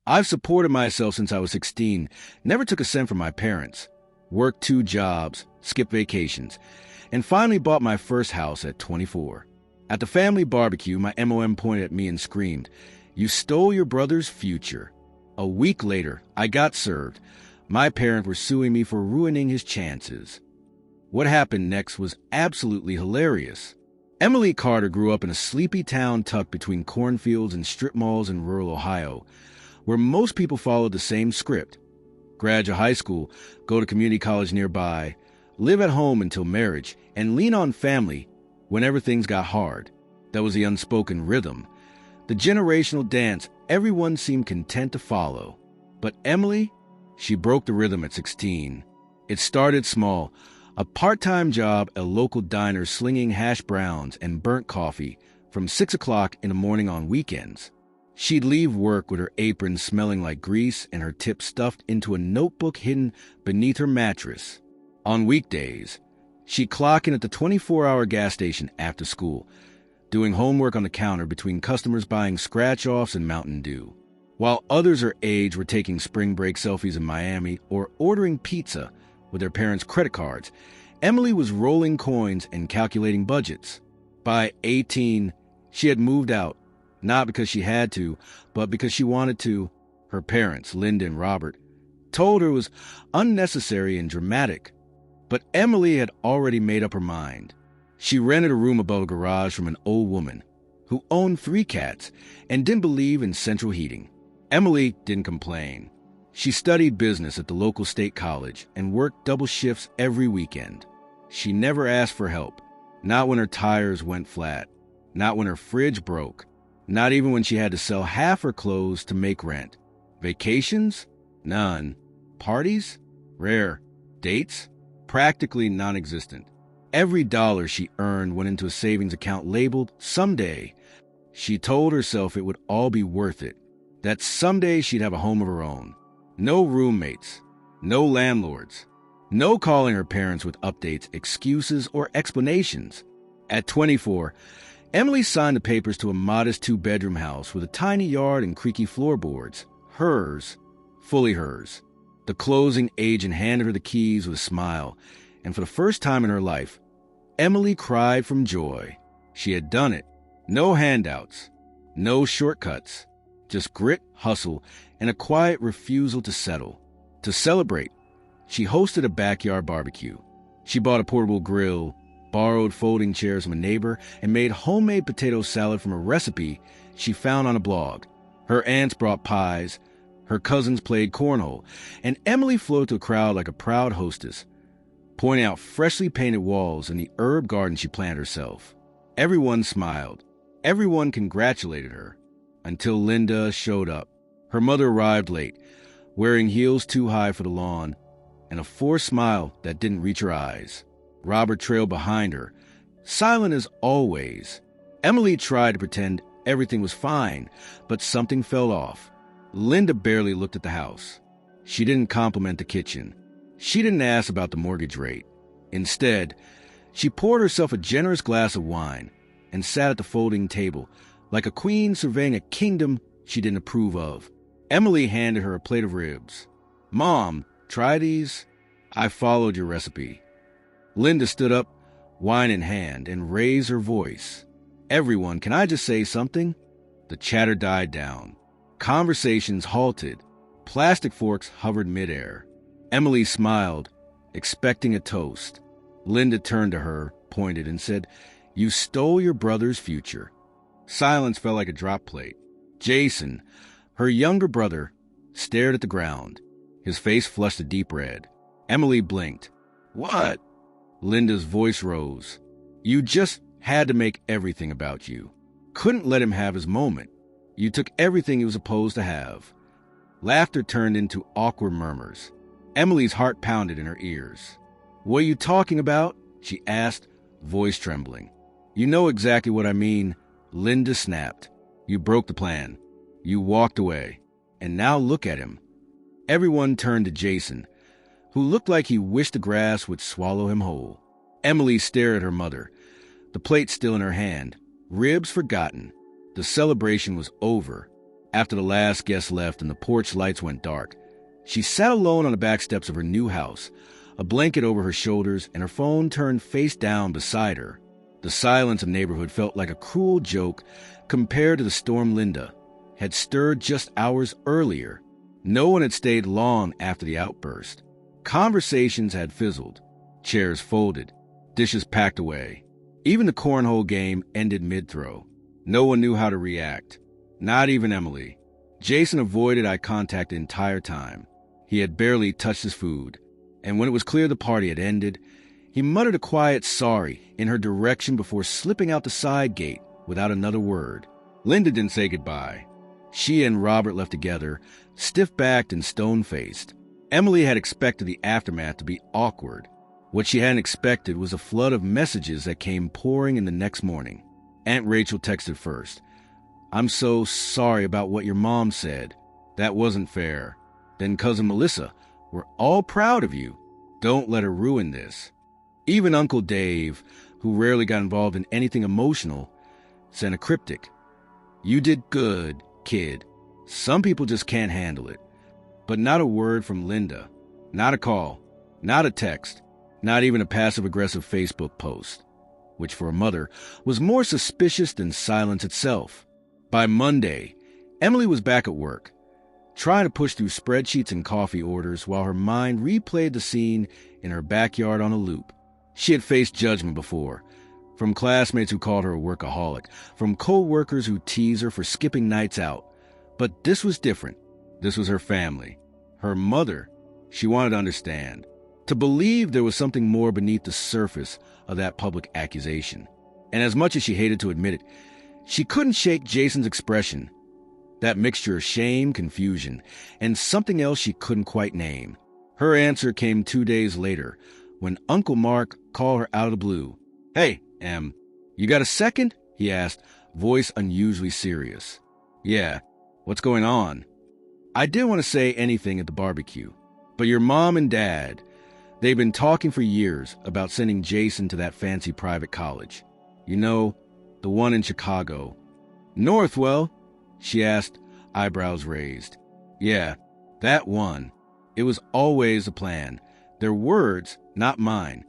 I've supported myself since I was 16, never took a cent from my parents, worked 2 jobs, skipped vacations, and finally bought my first house at 24. At the family barbecue, my MOM pointed at me and screamed, "You stole your brother's future." A week later, I got served. My parents were suing me for ruining his chances. What happened next was absolutely hilarious. Emily Carter grew up in a sleepy town tucked between cornfields and strip malls in rural Ohio, where most people followed the same script. Graduate high school, go to community college nearby, live at home until marriage, and lean on family whenever things got hard. That was the unspoken rhythm. The generational dance everyone seemed content to follow. But Emily, she broke the rhythm at 16. It started small, a part-time job at a local diner slinging hash browns and burnt coffee from 6 o'clock in the morning on weekends. She'd leave work with her apron smelling like grease and her tip stuffed into a notebook hidden beneath her mattress. On weekdays, she'd clock in at the 24-hour gas station after school, doing homework on the counter between customers buying scratch-offs and Mountain Dew, while others her age were taking spring break selfies in Miami or ordering pizza with their parents' credit cards. Emily was rolling coins and calculating budgets. By 18, she had moved out, not because she had to, but because she wanted to. Her parents, Linda and Robert, told her it was unnecessary and dramatic. But Emily had already made up her mind. She rented a room above a garage from an old woman who owned 3 cats and didn't believe in central heating. Emily didn't complain. She studied business at the local state college and worked double shifts every weekend. She never asked for help, not when her tires went flat, not when her fridge broke, not even when she had to sell half her clothes to make rent. Vacations? None. Parties? Rare. Dates? Practically non-existent. Every dollar she earned went into a savings account labeled someday. She told herself it would all be worth it, that someday she'd have a home of her own. No roommates, no landlords, no calling her parents with updates, excuses, or explanations. At 24, Emily signed the papers to a modest 2-bedroom house with a tiny yard and creaky floorboards. Hers, fully hers. The closing agent handed her the keys with a smile, and for the first time in her life, Emily cried from joy. She had done it. No handouts, no shortcuts, just grit, hustle, and a quiet refusal to settle. To celebrate, she hosted a backyard barbecue. She bought a portable grill, borrowed folding chairs from a neighbor, and made homemade potato salad from a recipe she found on a blog. Her aunts brought pies, her cousins played cornhole, and Emily flowed to a crowd like a proud hostess, pointing out freshly painted walls and the herb garden she planted herself. Everyone smiled. Everyone congratulated her, until Linda showed up. Her mother arrived late, wearing heels too high for the lawn, and a forced smile that didn't reach her eyes. Robert trailed behind her, silent as always. Emily tried to pretend everything was fine, but something fell off. Linda barely looked at the house. She didn't compliment the kitchen. She didn't ask about the mortgage rate. Instead, she poured herself a generous glass of wine and sat at the folding table, like a queen surveying a kingdom she didn't approve of. Emily handed her a plate of ribs. "Mom, try these. I followed your recipe." Linda stood up, wine in hand, and raised her voice. "Everyone, can I just say something?" The chatter died down. Conversations halted. Plastic forks hovered midair. Emily smiled, expecting a toast. Linda turned to her, pointed, and said, "You stole your brother's future." Silence fell like a drop plate. Jason, her younger brother, stared at the ground. His face flushed a deep red. Emily blinked. "What?" Linda's voice rose. "You just had to make everything about you. Couldn't let him have his moment. You took everything he was supposed to have." Laughter turned into awkward murmurs. Emily's heart pounded in her ears. "What are you talking about?" she asked, voice trembling. "You know exactly what I mean," Linda snapped. "You broke the plan. You walked away. And now look at him." Everyone turned to Jason, who looked like he wished the grass would swallow him whole. Emily stared at her mother, the plate still in her hand, ribs forgotten. The celebration was over. After the last guest left and the porch lights went dark, she sat alone on the back steps of her new house, a blanket over her shoulders and her phone turned face down beside her. The silence of the neighborhood felt like a cruel joke compared to the storm Linda had stirred just hours earlier. No one had stayed long after the outburst. Conversations had fizzled, chairs folded, dishes packed away. Even the cornhole game ended mid-throw. No one knew how to react. Not even Emily. Jason avoided eye contact the entire time. He had barely touched his food, and when it was clear the party had ended, he muttered a quiet sorry in her direction before slipping out the side gate without another word. Linda didn't say goodbye. She and Robert left together, stiff-backed and stone-faced. Emily had expected the aftermath to be awkward. What she hadn't expected was a flood of messages that came pouring in the next morning. Aunt Rachel texted first. "I'm so sorry about what your mom said. That wasn't fair." Then Cousin Melissa, "We're all proud of you. Don't let her ruin this." Even Uncle Dave, who rarely got involved in anything emotional, sent a cryptic. "You did good, kid. Some people just can't handle it." But not a word from Linda. Not a call. Not a text. Not even a passive-aggressive Facebook post, which for a mother was more suspicious than silence itself. By Monday, Emily was back at work, trying to push through spreadsheets and coffee orders while her mind replayed the scene in her backyard on a loop. She had faced judgment before, from classmates who called her a workaholic, from co-workers who teased her for skipping nights out. But this was different. This was her family. Her mother. She wanted to understand, to believe there was something more beneath the surface of that public accusation. And as much as she hated to admit it, she couldn't shake Jason's expression, that mixture of shame, confusion, and something else she couldn't quite name. Her answer came 2 days later, when Uncle Mark called her out of the blue. "Hey, Em, you got a second?" he asked, voice unusually serious. "Yeah, what's going on?" "I didn't want to say anything at the barbecue, but your mom and dad, they've been talking for years about sending Jason to that fancy private college. You know, the one in Chicago." "Northwell?" she asked, eyebrows raised. "Yeah, that one. It was always a plan. Their words, not mine.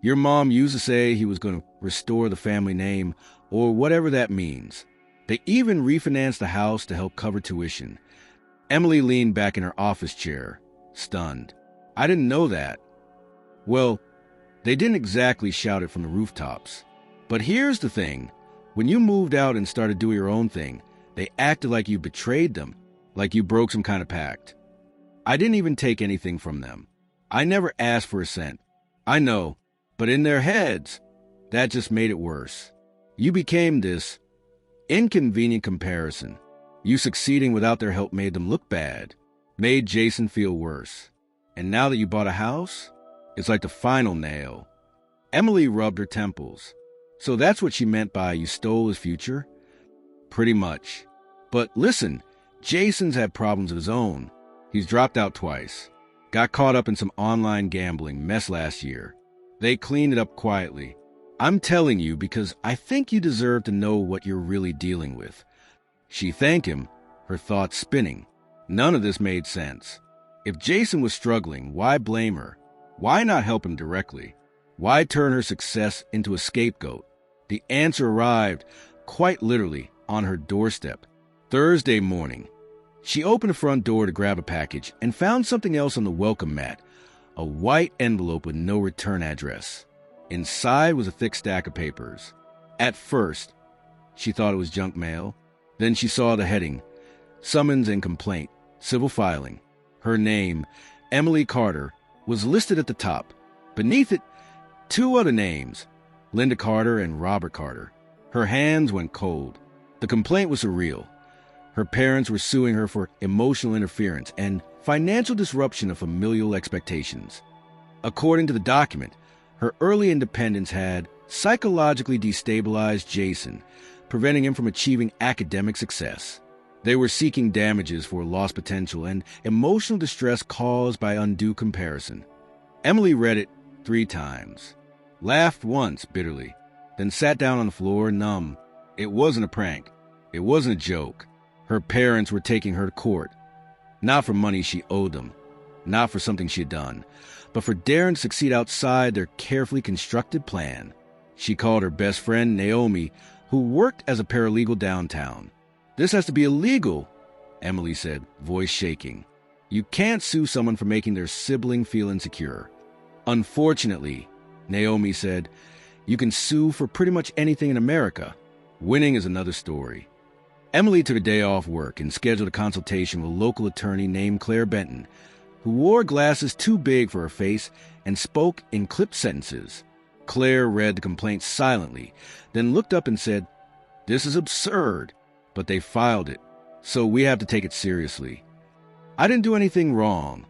Your mom used to say he was going to restore the family name, or whatever that means. They even refinanced the house to help cover tuition." Emily leaned back in her office chair, stunned. "I didn't know that." "Well, they didn't exactly shout it from the rooftops. But here's the thing. When you moved out and started doing your own thing, they acted like you betrayed them, like you broke some kind of pact. I didn't even take anything from them. I never asked for a cent. I know, but in their heads, that just made it worse. You became this inconvenient comparison. You succeeding without their help made them look bad, made Jason feel worse. And now that you bought a house, it's like the final nail." Emily rubbed her temples. "So that's what she meant by you stole his future?" "Pretty much. But listen, Jason's had problems of his own. He's dropped out twice. Got caught up in some online gambling mess last year. They cleaned it up quietly. I'm telling you because I think you deserve to know what you're really dealing with." She thanked him, her thoughts spinning. None of this made sense. If Jason was struggling, why blame her? Why not help him directly? Why turn her success into a scapegoat? The answer arrived, quite literally, on her doorstep. Thursday morning. She opened the front door to grab a package and found something else on the welcome mat, a white envelope with no return address. Inside was a thick stack of papers. At first, she thought it was junk mail. Then she saw the heading, Summons and Complaint, Civil Filing. Her name, Emily Carter, was listed at the top. Beneath it, 2 other names, Linda Carter and Robert Carter. Her hands went cold. The complaint was surreal. Her parents were suing her for emotional interference and financial disruption of familial expectations. According to the document, her early independence had psychologically destabilized Jason, preventing him from achieving academic success. They were seeking damages for lost potential and emotional distress caused by undue comparison. Emily read it 3 times, laughed once bitterly, then sat down on the floor numb. It wasn't a prank. It wasn't a joke. Her parents were taking her to court, not for money she owed them, not for something she had done, but for daring to succeed outside their carefully constructed plan. She called her best friend, Naomi, who worked as a paralegal downtown. "This has to be illegal," Emily said, voice shaking. "You can't sue someone for making their sibling feel insecure." "Unfortunately," Naomi said, "you can sue for pretty much anything in America. Winning is another story." Emily took a day off work and scheduled a consultation with a local attorney named Claire Benton, who wore glasses too big for her face and spoke in clipped sentences. Claire read the complaint silently, then looked up and said, "This is absurd, but they filed it, so we have to take it seriously." "I didn't do anything wrong,"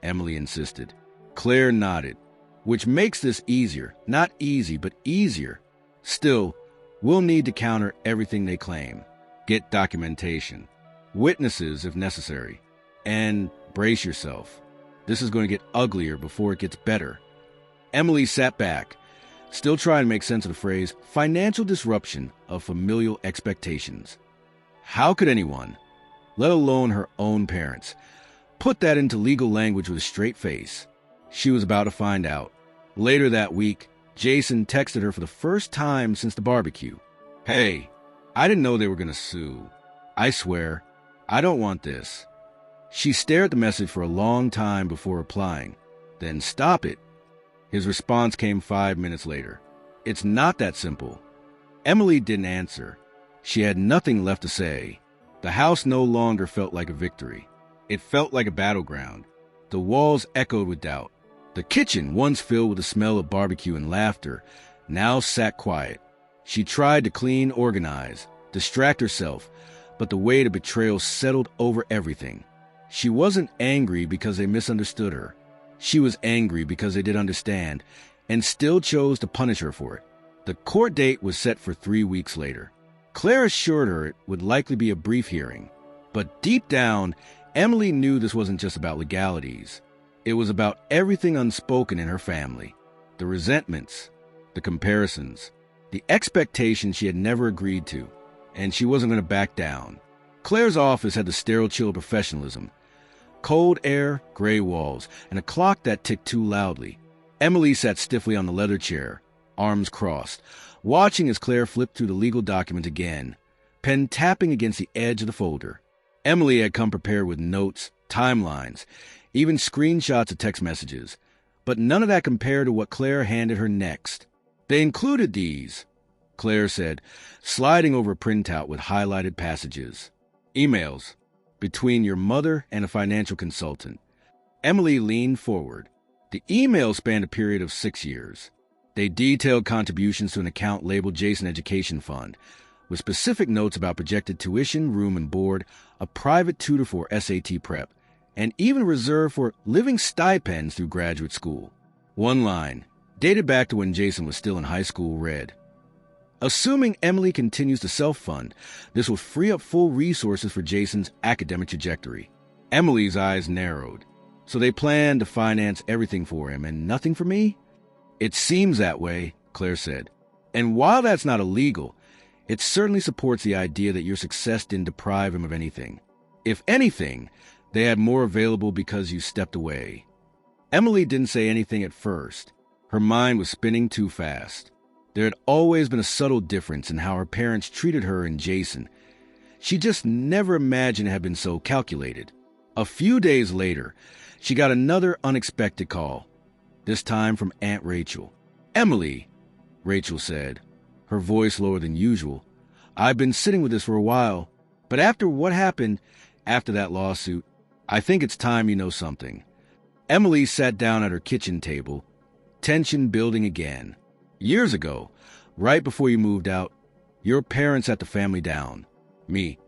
Emily insisted. Claire nodded. "Which makes this easier. Not easy, but easier. Still, we'll need to counter everything they claim. Get documentation, witnesses if necessary, and brace yourself. This is going to get uglier before it gets better." Emily sat back, still trying to make sense of the phrase financial disruption of familial expectations. How could anyone, let alone her own parents, put that into legal language with a straight face? She was about to find out. Later that week, Jason texted her for the first time since the barbecue. "Hey, I didn't know they were going to sue. I swear, I don't want this." She stared at the message for a long time before replying. "Then stop it." His response came 5 minutes later. "It's not that simple." Emily didn't answer. She had nothing left to say. The house no longer felt like a victory. It felt like a battleground. The walls echoed with doubt. The kitchen, once filled with the smell of barbecue and laughter, now sat quiet. She tried to clean, organize, distract herself, but the weight of betrayal settled over everything. She wasn't angry because they misunderstood her. She was angry because they didn't understand, and still chose to punish her for it. The court date was set for 3 weeks later. Claire assured her it would likely be a brief hearing. But deep down, Emily knew this wasn't just about legalities. It was about everything unspoken in her family. The resentments, the comparisons, the expectations she had never agreed to, and she wasn't going to back down. Claire's office had the sterile chill of professionalism. Cold air, gray walls, and a clock that ticked too loudly. Emily sat stiffly on the leather chair, arms crossed, watching as Claire flipped through the legal document again, pen tapping against the edge of the folder. Emily had come prepared with notes, timelines, even screenshots of text messages, but none of that compared to what Claire handed her next. "They included these," Claire said, sliding over a printout with highlighted passages. "Emails between your mother and a financial consultant." Emily leaned forward. The email spanned a period of 6 years. They detailed contributions to an account labeled Jason Education Fund, with specific notes about projected tuition, room and board, a private tutor for SAT prep, and even reserved for living stipends through graduate school. One line, dated back to when Jason was still in high school, read, "Assuming Emily continues to self-fund, this will free up full resources for Jason's academic trajectory." Emily's eyes narrowed. "So they plan to finance everything for him and nothing for me?" "It seems that way," Claire said. "And while that's not illegal, it certainly supports the idea that your success didn't deprive him of anything. If anything, they had more available because you stepped away." Emily didn't say anything at first. Her mind was spinning too fast. There had always been a subtle difference in how her parents treated her and Jason. She just never imagined it had been so calculated. A few days later, she got another unexpected call, this time from Aunt Rachel. "Emily," Rachel said, her voice lower than usual, "I've been sitting with this for a while, but after what happened, after that lawsuit, I think it's time you know something." Emily sat down at her kitchen table, tension building again. "Years ago, right before you moved out, your parents sat the family down. Me,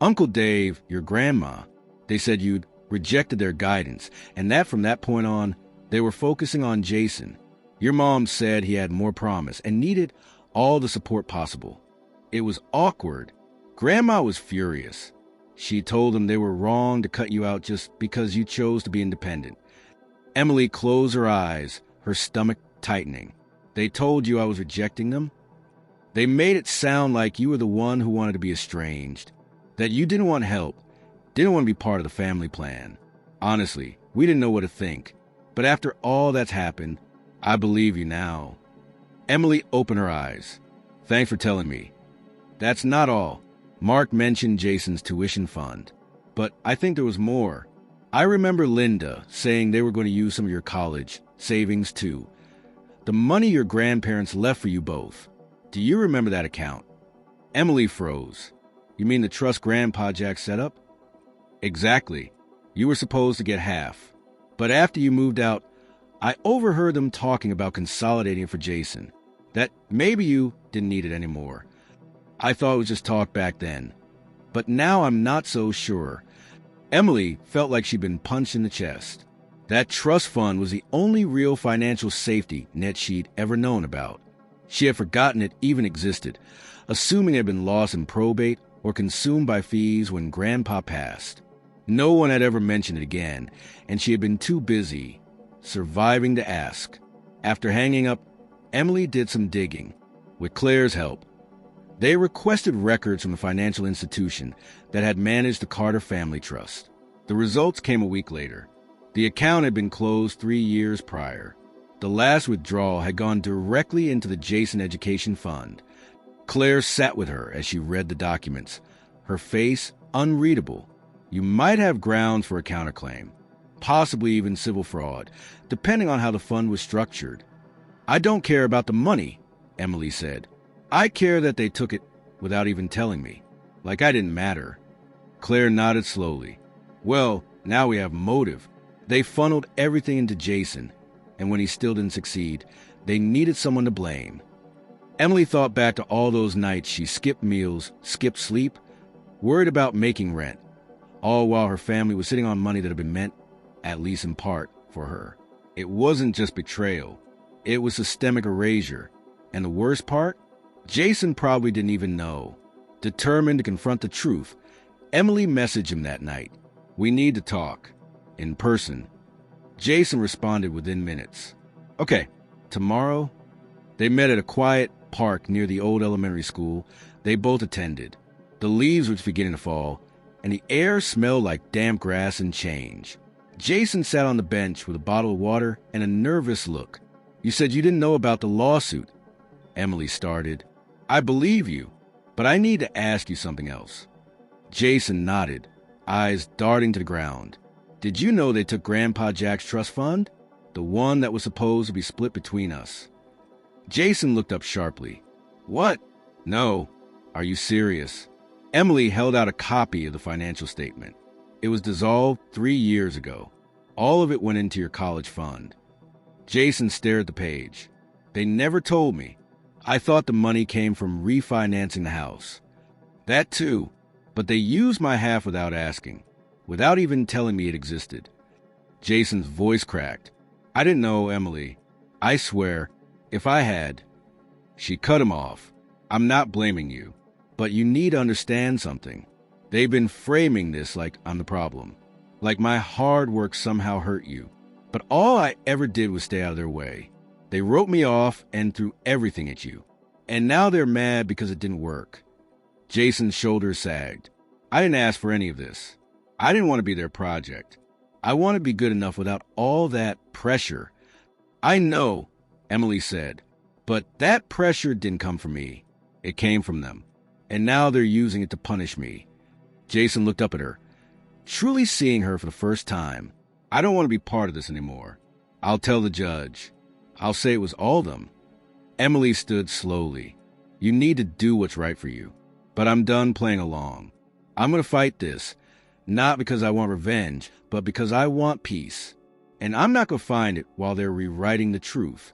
Uncle Dave, your grandma. They said you'd rejected their guidance, and that from that point on, they were focusing on Jason. Your mom said he had more promise and needed all the support possible. It was awkward. Grandma was furious. She told them they were wrong to cut you out just because you chose to be independent." Emily closed her eyes, her stomach tightening. "They told you I was rejecting them? They made it sound like you were the one who wanted to be estranged." That you didn't want help, didn't want to be part of the family plan. Honestly, we didn't know what to think. But after all that's happened, I believe you now. Emily opened her eyes. Thanks for telling me. That's not all. Mark mentioned Jason's tuition fund. But I think there was more. I remember Linda saying they were going to use some of your college savings too. The money your grandparents left for you both. Do you remember that account? Emily froze. You mean the trust Grandpa Jack set up? Exactly. You were supposed to get half. But after you moved out, I overheard them talking about consolidating for Jason. That maybe you didn't need it anymore. I thought it was just talk back then. But now I'm not so sure. Emily felt like she'd been punched in the chest. That trust fund was the only real financial safety net she'd ever known about. She had forgotten it even existed, assuming it had been lost in probate or consumed by fees when Grandpa passed. No one had ever mentioned it again, and she had been too busy surviving to ask. After hanging up, Emily did some digging, with Claire's help. They requested records from the financial institution that had managed the Carter Family Trust. The results came a week later. The account had been closed 3 years prior. The last withdrawal had gone directly into the Jason Education Fund. Claire sat with her as she read the documents, her face unreadable. You might have grounds for a counterclaim, possibly even civil fraud, depending on how the fund was structured. I don't care about the money, Emily said. I care that they took it without even telling me, like I didn't matter. Claire nodded slowly. Well, now we have motive. They funneled everything into Jason, and when he still didn't succeed, they needed someone to blame. Emily thought back to all those nights she skipped meals, skipped sleep, worried about making rent, all while her family was sitting on money that had been meant, at least in part, for her. It wasn't just betrayal. It was systemic erasure. And the worst part? Jason probably didn't even know. Determined to confront the truth, Emily messaged him that night. We need to talk. In person. Jason responded within minutes. Okay, tomorrow? They met at a quiet park near the old elementary school they both attended. The leaves were beginning to fall, and the air smelled like damp grass and change. Jason sat on the bench with a bottle of water and a nervous look. You said you didn't know about the lawsuit. Emily started. I believe you, but I need to ask you something else. Jason nodded, eyes darting to the ground. Did you know they took Grandpa Jack's trust fund? The one that was supposed to be split between us. Jason looked up sharply. What? No. Are you serious? Emily held out a copy of the financial statement. It was dissolved 3 years ago. All of it went into your college fund. Jason stared at the page. They never told me. I thought the money came from refinancing the house. That too, but they used my half without asking, without even telling me it existed. Jason's voice cracked. I didn't know, Emily. I swear, if I had... She cut him off. I'm not blaming you, but you need to understand something. They've been framing this like I'm the problem, like my hard work somehow hurt you. But all I ever did was stay out of their way. They wrote me off and threw everything at you. And now they're mad because it didn't work. Jason's shoulders sagged. I didn't ask for any of this. I didn't want to be their project. I want to be good enough without all that pressure. I know, Emily said, but that pressure didn't come from me. It came from them. And now they're using it to punish me. Jason looked up at her, truly seeing her for the first time. I don't want to be part of this anymore. I'll tell the judge. I'll say it was all of them. Emily stood slowly. You need to do what's right for you. But I'm done playing along. I'm going to fight this, not because I want revenge, but because I want peace. And I'm not going to find it while they're rewriting the truth.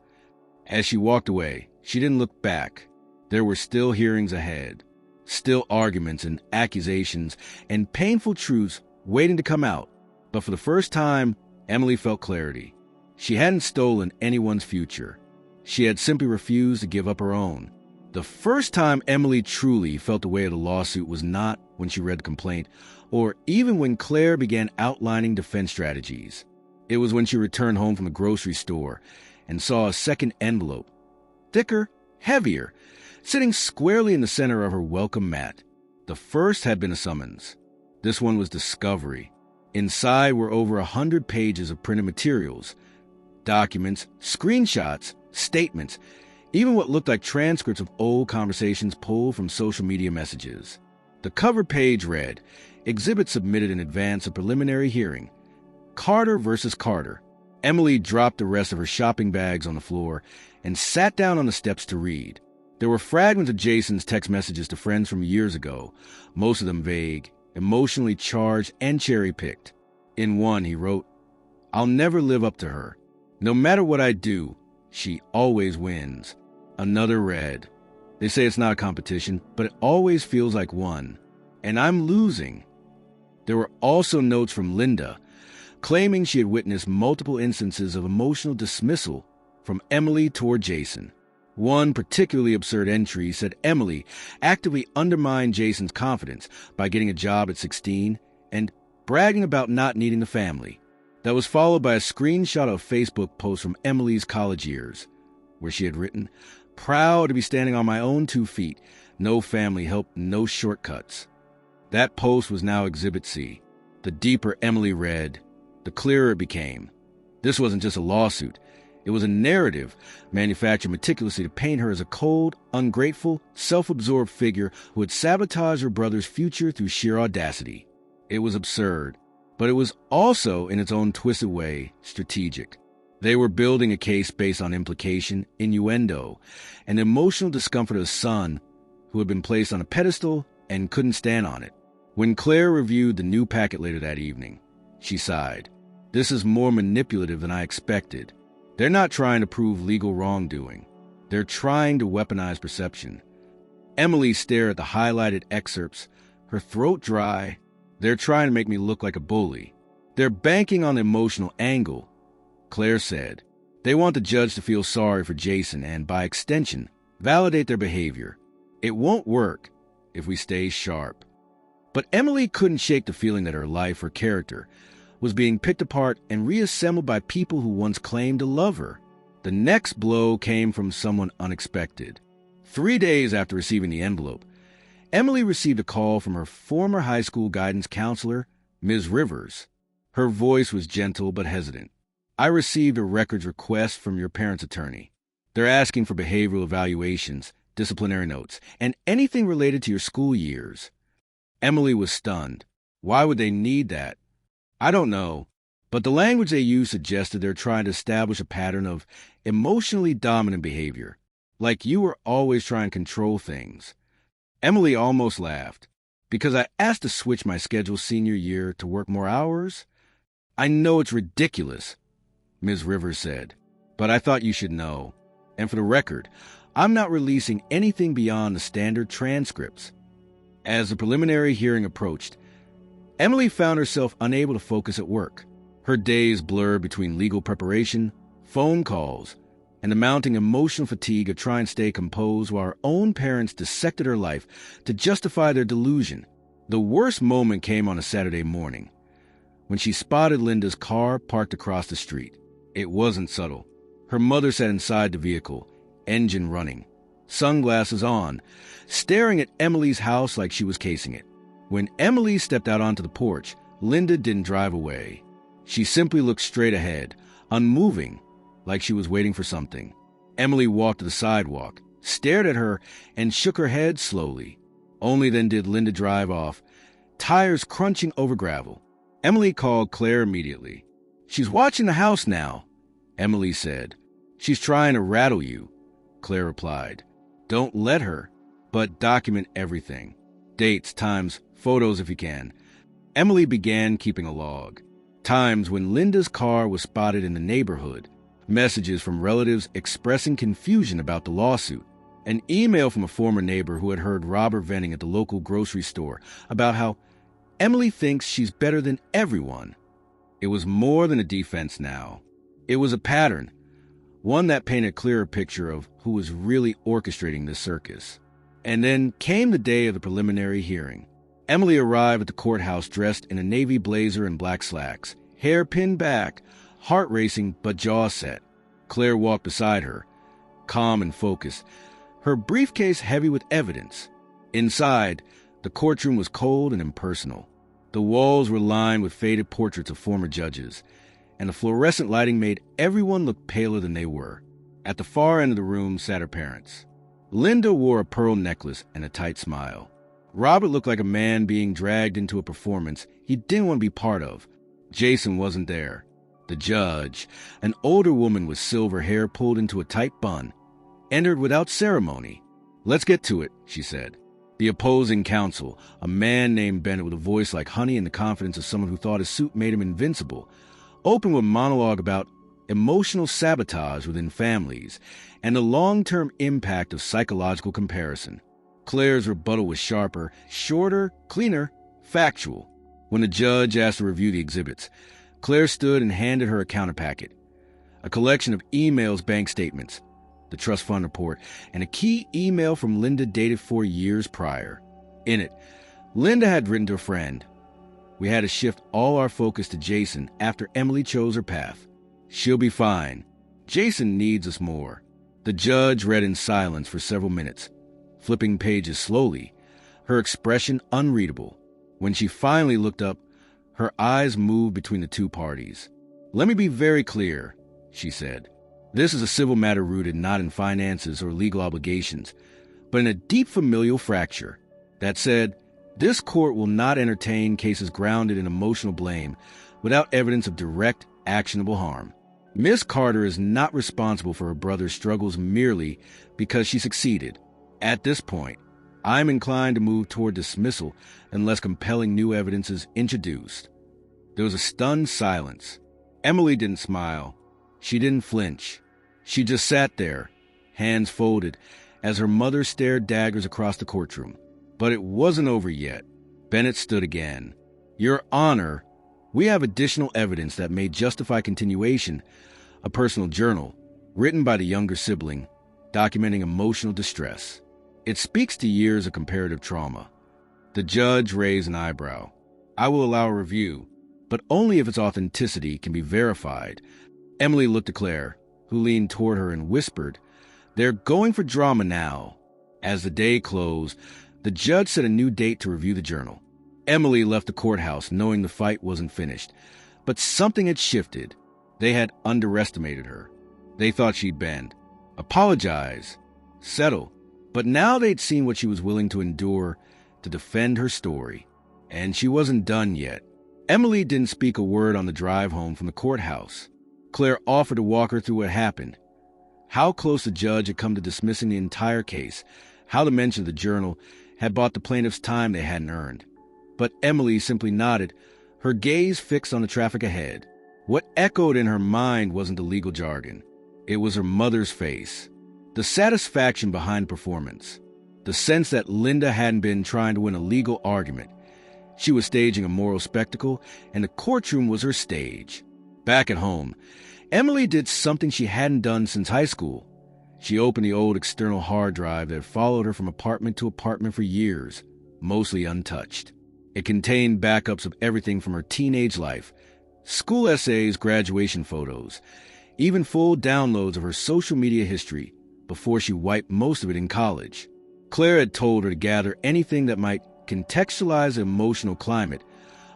As she walked away, she didn't look back. There were still hearings ahead. Still arguments and accusations and painful truths waiting to come out. But for the first time, Emily felt clarity. She hadn't stolen anyone's future. She had simply refused to give up her own. The first time Emily truly felt the weight of the lawsuit was not when she read the complaint, or even when Claire began outlining defense strategies. It was when she returned home from the grocery store and saw a second envelope, thicker, heavier, sitting squarely in the center of her welcome mat. The first had been a summons. This one was discovery. Inside were over 100 pages of printed materials, documents, screenshots, statements, even what looked like transcripts of old conversations pulled from social media messages. The cover page read, "Exhibit submitted in advance of preliminary hearing. Carter versus Carter." Emily dropped the rest of her shopping bags on the floor and sat down on the steps to read. There were fragments of Jason's text messages to friends from years ago, most of them vague, emotionally charged, and cherry-picked. In one, he wrote, "I'll never live up to her. No matter what I do, she always wins." Another read, "They say it's not a competition, but it always feels like one. And I'm losing." There were also notes from Linda, claiming she had witnessed multiple instances of emotional dismissal from Emily toward Jason. One particularly absurd entry said Emily actively undermined Jason's confidence by getting a job at 16 and bragging about not needing the family. That was followed by a screenshot of a Facebook post from Emily's college years, where she had written, "Proud to be standing on my own 2 feet. No family help, no shortcuts." That post was now Exhibit C. The deeper Emily read, the clearer it became. This wasn't just a lawsuit. It was a narrative manufactured meticulously to paint her as a cold, ungrateful, self-absorbed figure who had sabotaged her brother's future through sheer audacity. It was absurd, but it was also, in its own twisted way, strategic. They were building a case based on implication, innuendo, and emotional discomfort of a son who had been placed on a pedestal and couldn't stand on it. When Claire reviewed the new packet later that evening, she sighed. "This is more manipulative than I expected. They're not trying to prove legal wrongdoing. They're trying to weaponize perception." Emily stared at the highlighted excerpts, her throat dry. "They're trying to make me look like a bully. They're banking on the emotional angle," Claire said. "They want the judge to feel sorry for Jason and, by extension, validate their behavior. It won't work if we stay sharp." But Emily couldn't shake the feeling that her life, her character, was being picked apart and reassembled by people who once claimed to love her. The next blow came from someone unexpected. 3 days after receiving the envelope, Emily received a call from her former high school guidance counselor, Ms. Rivers. Her voice was gentle but hesitant. "I received a records request from your parents' attorney. They're asking for behavioral evaluations, disciplinary notes, and anything related to your school years." Emily was stunned. Why would they need that? "I don't know, but the language they use suggested they're trying to establish a pattern of emotionally dominant behavior, like you were always trying to control things." Emily almost laughed. "Because I asked to switch my schedule senior year to work more hours? I know it's ridiculous," Ms. Rivers said, "but I thought you should know. And for the record, I'm not releasing anything beyond the standard transcripts." As the preliminary hearing approached, Emily found herself unable to focus at work. Her days blurred between legal preparation, phone calls, and the mounting emotional fatigue of trying to stay composed while her own parents dissected her life to justify their delusion. The worst moment came on a Saturday morning, when she spotted Linda's car parked across the street. It wasn't subtle. Her mother sat inside the vehicle, engine running, sunglasses on, staring at Emily's house like she was casing it. When Emily stepped out onto the porch, Linda didn't drive away. She simply looked straight ahead, unmoving, like she was waiting for something. Emily walked to the sidewalk, stared at her, and shook her head slowly. Only then did Linda drive off, tires crunching over gravel. Emily called Claire immediately. "She's watching the house now," Emily said. "She's trying to rattle you," Claire replied. "Don't let her, but document everything. Dates, times, photos if you can." Emily began keeping a log. Times when Linda's car was spotted in the neighborhood, messages from relatives expressing confusion about the lawsuit, an email from a former neighbor who had heard Robert venting at the local grocery store about how Emily thinks she's better than everyone. It was more than a defense now. It was a pattern, one that painted a clearer picture of who was really orchestrating this circus. And then came the day of the preliminary hearing. Emily arrived at the courthouse dressed in a navy blazer and black slacks, hair pinned back, heart racing but jaw set. Claire walked beside her, calm and focused, her briefcase heavy with evidence. Inside, The courtroom was cold and impersonal. The walls were lined with faded portraits of former judges, and the fluorescent lighting made everyone look paler than they were. At the far end of the room sat her parents. Linda wore a pearl necklace and a tight smile. Robert looked like a man being dragged into a performance he didn't want to be part of. Jason wasn't there. The judge, an older woman with silver hair pulled into a tight bun, entered without ceremony. "Let's get to it," she said. The opposing counsel, a man named Bennett with a voice like honey and the confidence of someone who thought his suit made him invincible, opened with a monologue about emotional sabotage within families and the long-term impact of psychological comparison. Claire's rebuttal was sharper, shorter, cleaner, factual. When the judge asked to review the exhibits, Claire stood and handed her a counter packet, a collection of emails, bank statements, the trust fund report, and a key email from Linda dated 4 years prior. In it, Linda had written to a friend, "We had to shift all our focus to Jason after Emily chose her path. She'll be fine. Jason needs us more." The judge read in silence for several minutes, flipping pages slowly, her expression unreadable. When she finally looked up, her eyes moved between the two parties. "Let me be very clear," she said. "This is a civil matter rooted not in finances or legal obligations, but in a deep familial fracture. That said, this court will not entertain cases grounded in emotional blame without evidence of direct, actionable harm. Miss Carter is not responsible for her brother's struggles merely because she succeeded. At this point, I'm inclined to move toward dismissal unless compelling new evidence is introduced." There was a stunned silence. Emily didn't smile. She didn't flinch. She just sat there, hands folded, as her mother stared daggers across the courtroom. But it wasn't over yet. Bennett stood again. "Your Honor, we have additional evidence that may justify continuation, a personal journal, written by the younger sibling, documenting emotional distress. It speaks to years of comparative trauma." The judge raised an eyebrow. "I will allow a review, but only if its authenticity can be verified." Emily looked at Claire, who leaned toward her and whispered, "They're going for drama now." As the day closed, the judge set a new date to review the journal. Emily left the courthouse knowing the fight wasn't finished, but something had shifted. They had underestimated her. They thought she'd bend, apologize, settle, but now they'd seen what she was willing to endure to defend her story. And she wasn't done yet. Emily didn't speak a word on the drive home from the courthouse. Claire offered to walk her through what happened, how close the judge had come to dismissing the entire case, how the mention of the journal had bought the plaintiffs time they hadn't earned. But Emily simply nodded, her gaze fixed on the traffic ahead. What echoed in her mind wasn't the legal jargon. It was her mother's face. The satisfaction behind performance. The sense that Linda hadn't been trying to win a legal argument. She was staging a moral spectacle, and the courtroom was her stage. Back at home, Emily did something she hadn't done since high school. She opened the old external hard drive that had followed her from apartment to apartment for years, mostly untouched. It contained backups of everything from her teenage life, school essays, graduation photos, even full downloads of her social media history before she wiped most of it in college. Claire had told her to gather anything that might contextualize the emotional climate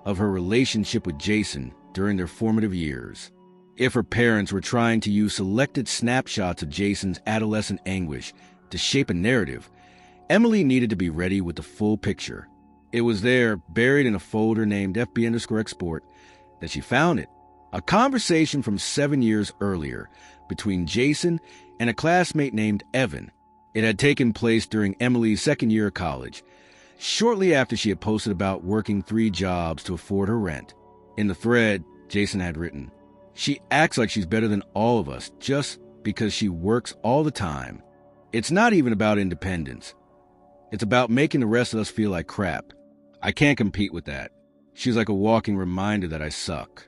of her relationship with Jason during their formative years. If her parents were trying to use selected snapshots of Jason's adolescent anguish to shape a narrative, Emily needed to be ready with the full picture. It was there, buried in a folder named FB_export, that she found it. A conversation from 7 years earlier between Jason and a classmate named Evan. It had taken place during Emily's second year of college, shortly after she had posted about working 3 jobs to afford her rent. In the thread, Jason had written, "She acts like she's better than all of us just because she works all the time. It's not even about independence. It's about making the rest of us feel like crap. I can't compete with that. She's like a walking reminder that I suck."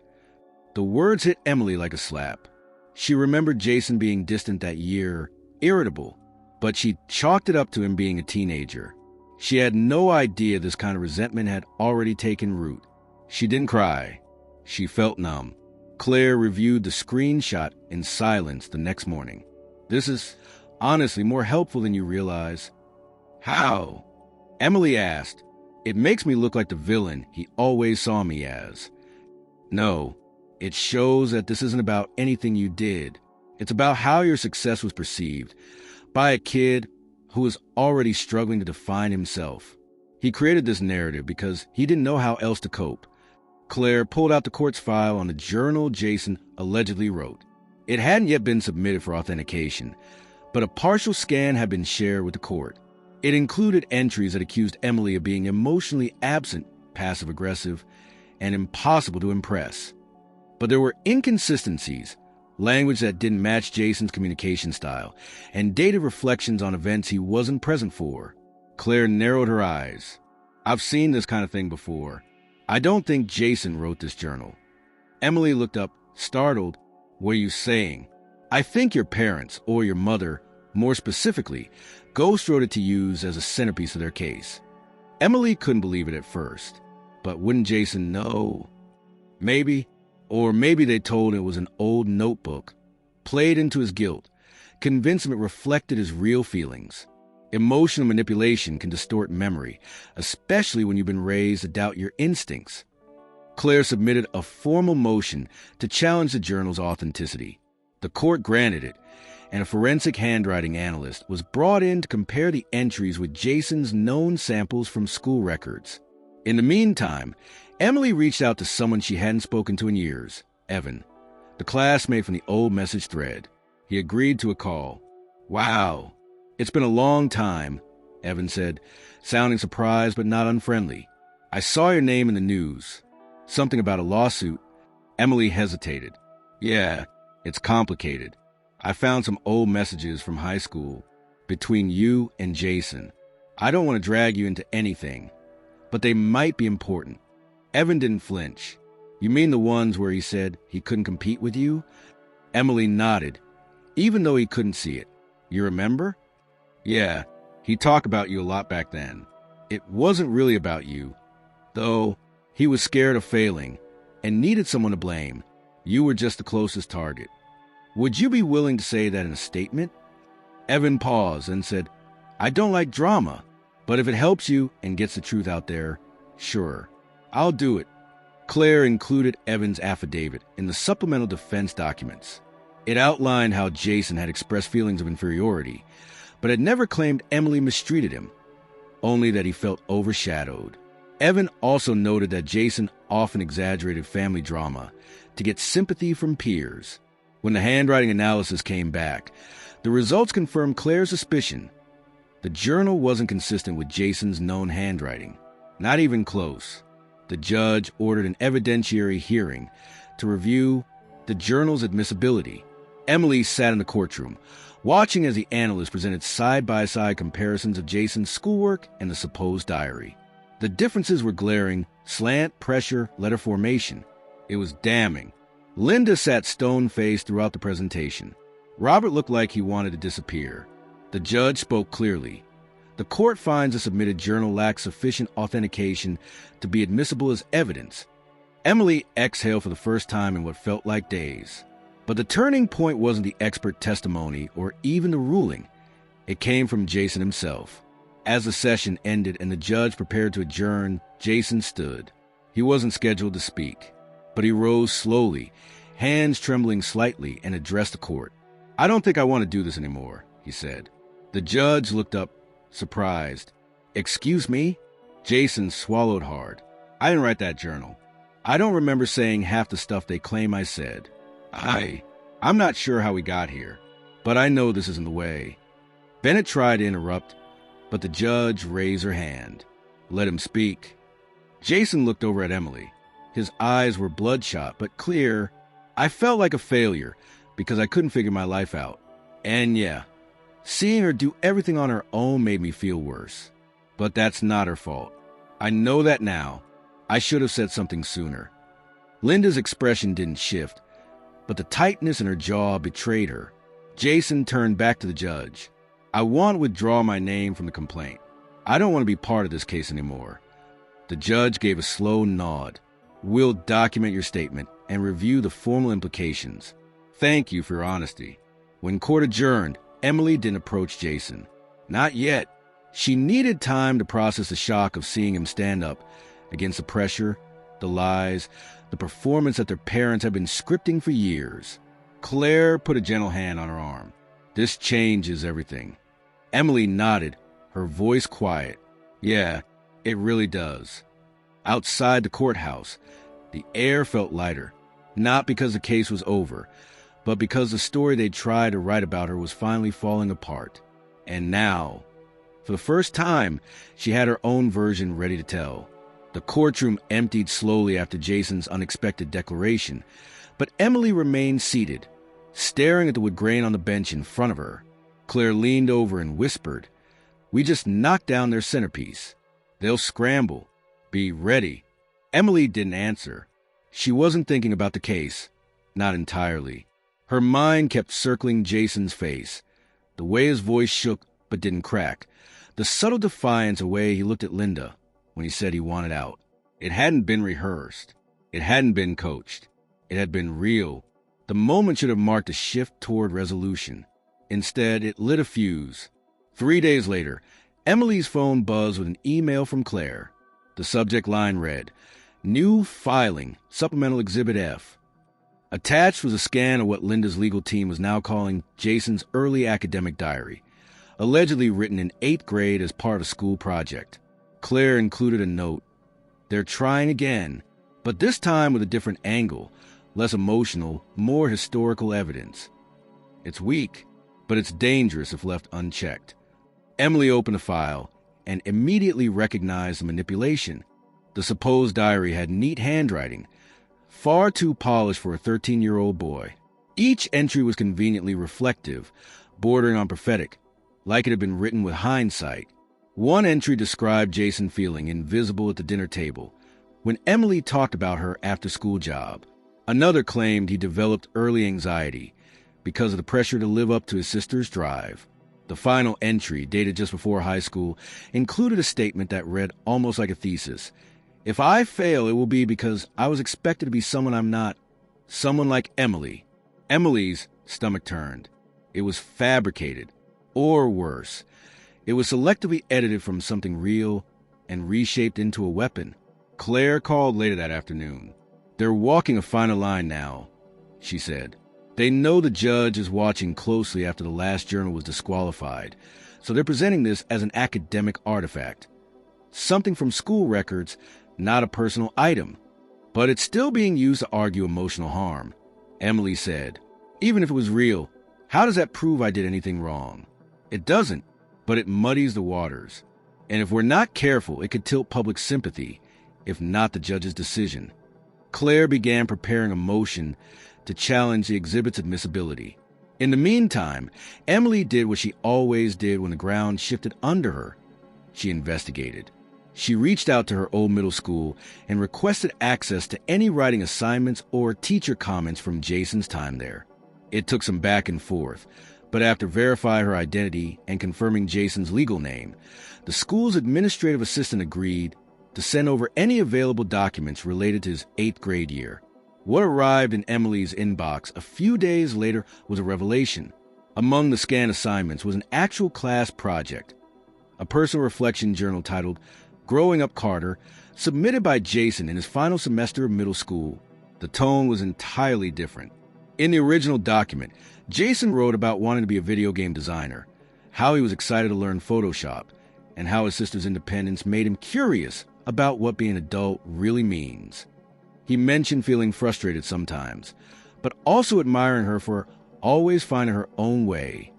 The words hit Emily like a slap. She remembered Jason being distant that year, irritable, but she chalked it up to him being a teenager. She had no idea this kind of resentment had already taken root. She didn't cry. She felt numb. Claire reviewed the screenshot in silence the next morning. "This is honestly more helpful than you realize." "How?" Emily asked. It makes me look like the villain he always saw me as. No, it shows that this isn't about anything you did. It's about how your success was perceived by a kid who was already struggling to define himself. He created this narrative because he didn't know how else to cope. Claire pulled out the court's file on the journal Jason allegedly wrote. It hadn't yet been submitted for authentication, but a partial scan had been shared with the court. It included entries that accused Emily of being emotionally absent, passive-aggressive, and impossible to impress. But there were inconsistencies, language that didn't match Jason's communication style, and dated reflections on events he wasn't present for. Claire narrowed her eyes. I've seen this kind of thing before. I don't think Jason wrote this journal. Emily looked up, startled. What are you saying? I think your parents, or your mother, more specifically, Ghost wrote it to use as a centerpiece of their case. Emily couldn't believe it at first, but wouldn't Jason know? Maybe, or maybe they told him it was an old notebook, played into his guilt, convinced him it reflected his real feelings. Emotional manipulation can distort memory, especially when you've been raised to doubt your instincts. Claire submitted a formal motion to challenge the journal's authenticity. The court granted it, and a forensic handwriting analyst was brought in to compare the entries with Jason's known samples from school records. In the meantime, Emily reached out to someone she hadn't spoken to in years, Evan, the classmate from the old message thread. He agreed to a call. Wow, it's been a long time, Evan said, sounding surprised but not unfriendly. I saw your name in the news. Something about a lawsuit. Emily hesitated. Yeah, it's complicated. I found some old messages from high school between you and Jason. I don't want to drag you into anything, but they might be important. Evan didn't flinch. You mean the ones where he said he couldn't compete with you? Emily nodded, even though he couldn't see it. You remember? Yeah, he talked about you a lot back then. It wasn't really about you, though. He was scared of failing and needed someone to blame. You were just the closest target. Would you be willing to say that in a statement? Evan paused and said, I don't like drama, but if it helps you and gets the truth out there, sure, I'll do it. Claire included Evan's affidavit in the supplemental defense documents. It outlined how Jason had expressed feelings of inferiority, but had never claimed Emily mistreated him, only that he felt overshadowed. Evan also noted that Jason often exaggerated family drama to get sympathy from peers. When the handwriting analysis came back, the results confirmed Claire's suspicion. The journal wasn't consistent with Jason's known handwriting, not even close. The judge ordered an evidentiary hearing to review the journal's admissibility. Emily sat in the courtroom, watching as the analyst presented side-by-side comparisons of Jason's schoolwork and the supposed diary. The differences were glaring: slant, pressure, letter formation. It was damning. Linda sat stone-faced throughout the presentation. Robert looked like he wanted to disappear. The judge spoke clearly. The court finds the submitted journal lacks sufficient authentication to be admissible as evidence. Emily exhaled for the first time in what felt like days. But the turning point wasn't the expert testimony or even the ruling. It came from Jason himself. As the session ended and the judge prepared to adjourn, Jason stood. He wasn't scheduled to speak, but he rose slowly, hands trembling slightly, and addressed the court. I don't think I want to do this anymore, he said. The judge looked up, surprised. Excuse me? Jason swallowed hard. I didn't write that journal. I don't remember saying half the stuff they claim I said. I'm not sure how we got here, but I know this isn't the way. Bennett tried to interrupt, but the judge raised her hand. Let him speak. Jason looked over at Emily. His eyes were bloodshot but clear. I felt like a failure because I couldn't figure my life out. And yeah, seeing her do everything on her own made me feel worse. But that's not her fault. I know that now. I should have said something sooner. Linda's expression didn't shift, but the tightness in her jaw betrayed her. Jason turned back to the judge. I want to withdraw my name from the complaint. I don't want to be part of this case anymore. The judge gave a slow nod. We'll document your statement and review the formal implications. Thank you for your honesty. When court adjourned, Emily didn't approach Jason. Not yet. She needed time to process the shock of seeing him stand up against the pressure, the lies, the performance that their parents had been scripting for years. Claire put a gentle hand on her arm. "This changes everything." Emily nodded, her voice quiet. "Yeah, it really does." Outside the courthouse, the air felt lighter, not because the case was over, but because the story they'd tried to write about her was finally falling apart. And now, for the first time, she had her own version ready to tell. The courtroom emptied slowly after Jason's unexpected declaration, but Emily remained seated, staring at the wood grain on the bench in front of her. Claire leaned over and whispered, "We just knocked down their centerpiece. They'll scramble. Be ready." Emily didn't answer. She wasn't thinking about the case. Not entirely. Her mind kept circling Jason's face, the way his voice shook but didn't crack, the subtle defiance the way he looked at Linda when he said he wanted out. It hadn't been rehearsed. It hadn't been coached. It had been real. The moment should have marked a shift toward resolution. Instead, it lit a fuse. 3 days later, Emily's phone buzzed with an email from Claire. The subject line read, "New filing, Supplemental Exhibit F." Attached was a scan of what Linda's legal team was now calling Jason's early academic diary, allegedly written in 8th grade as part of a school project. Claire included a note. "They're trying again, but this time with a different angle, less emotional, more historical evidence. It's weak, but it's dangerous if left unchecked." Emily opened the file and immediately recognized the manipulation. The supposed diary had neat handwriting, far too polished for a 13-year-old boy. Each entry was conveniently reflective, bordering on prophetic, like it had been written with hindsight. One entry described Jason feeling invisible at the dinner table when Emily talked about her after-school job. Another claimed he developed early anxiety because of the pressure to live up to his sister's drive. The final entry, dated just before high school, included a statement that read almost like a thesis. "If I fail, it will be because I was expected to be someone I'm not. Someone like Emily." Emily's stomach turned. It was fabricated. Or worse, it was selectively edited from something real and reshaped into a weapon. Claire called later that afternoon. "They're walking a finer line now," she said. "They know the judge is watching closely after the last journal was disqualified, so they're presenting this as an academic artifact. Something from school records, not a personal item. But it's still being used to argue emotional harm." Emily said, "Even if it was real, how does that prove I did anything wrong?" "It doesn't, but it muddies the waters. And if we're not careful, it could tilt public sympathy, if not the judge's decision." Claire began preparing a motion to challenge the exhibit's admissibility. In the meantime, Emily did what she always did when the ground shifted under her. She investigated. She reached out to her old middle school and requested access to any writing assignments or teacher comments from Jason's time there. It took some back and forth, but after verifying her identity and confirming Jason's legal name, the school's administrative assistant agreed to send over any available documents related to his 8th grade year. What arrived in Emily's inbox a few days later was a revelation. Among the scanned assignments was an actual class project, a personal reflection journal titled "Growing Up Carter," submitted by Jason in his final semester of middle school. The tone was entirely different. In the original document, Jason wrote about wanting to be a video game designer, how he was excited to learn Photoshop, and how his sister's independence made him curious about what being an adult really means. He mentioned feeling frustrated sometimes, but also admiring her for always finding her own way.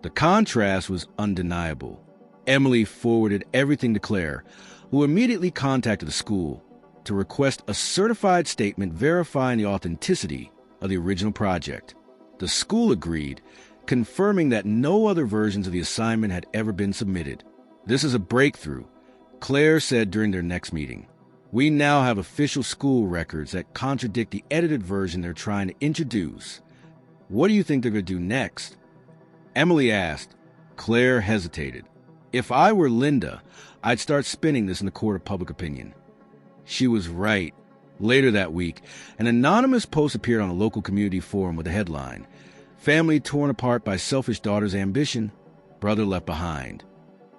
The contrast was undeniable. Emily forwarded everything to Claire, who immediately contacted the school to request a certified statement verifying the authenticity of the original project. The school agreed, confirming that no other versions of the assignment had ever been submitted. "This is a breakthrough," Claire said during their next meeting. "We now have official school records that contradict the edited version they're trying to introduce. What do you think they're going to do next?" Emily asked. Claire hesitated. "If I were Linda, I'd start spinning this in the court of public opinion." She was right. Later that week, an anonymous post appeared on a local community forum with a headline, "Family torn apart by selfish daughter's ambition, brother left behind."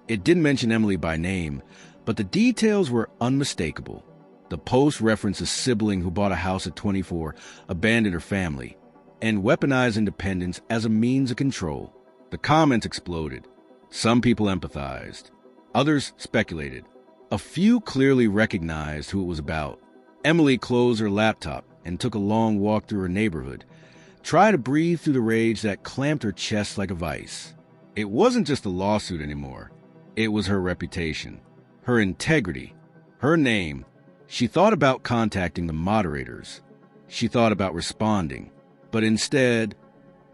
It didn't mention Emily by name, but the details were unmistakable. The post referenced a sibling who bought a house at 24, abandoned her family, and weaponized independence as a means of control. The comments exploded. Some people empathized. Others speculated. A few clearly recognized who it was about. Emily closed her laptop and took a long walk through her neighborhood, tried to breathe through the rage that clamped her chest like a vice. It wasn't just a lawsuit anymore. It was her reputation, her integrity, her name. She thought about contacting the moderators. She thought about responding. But instead,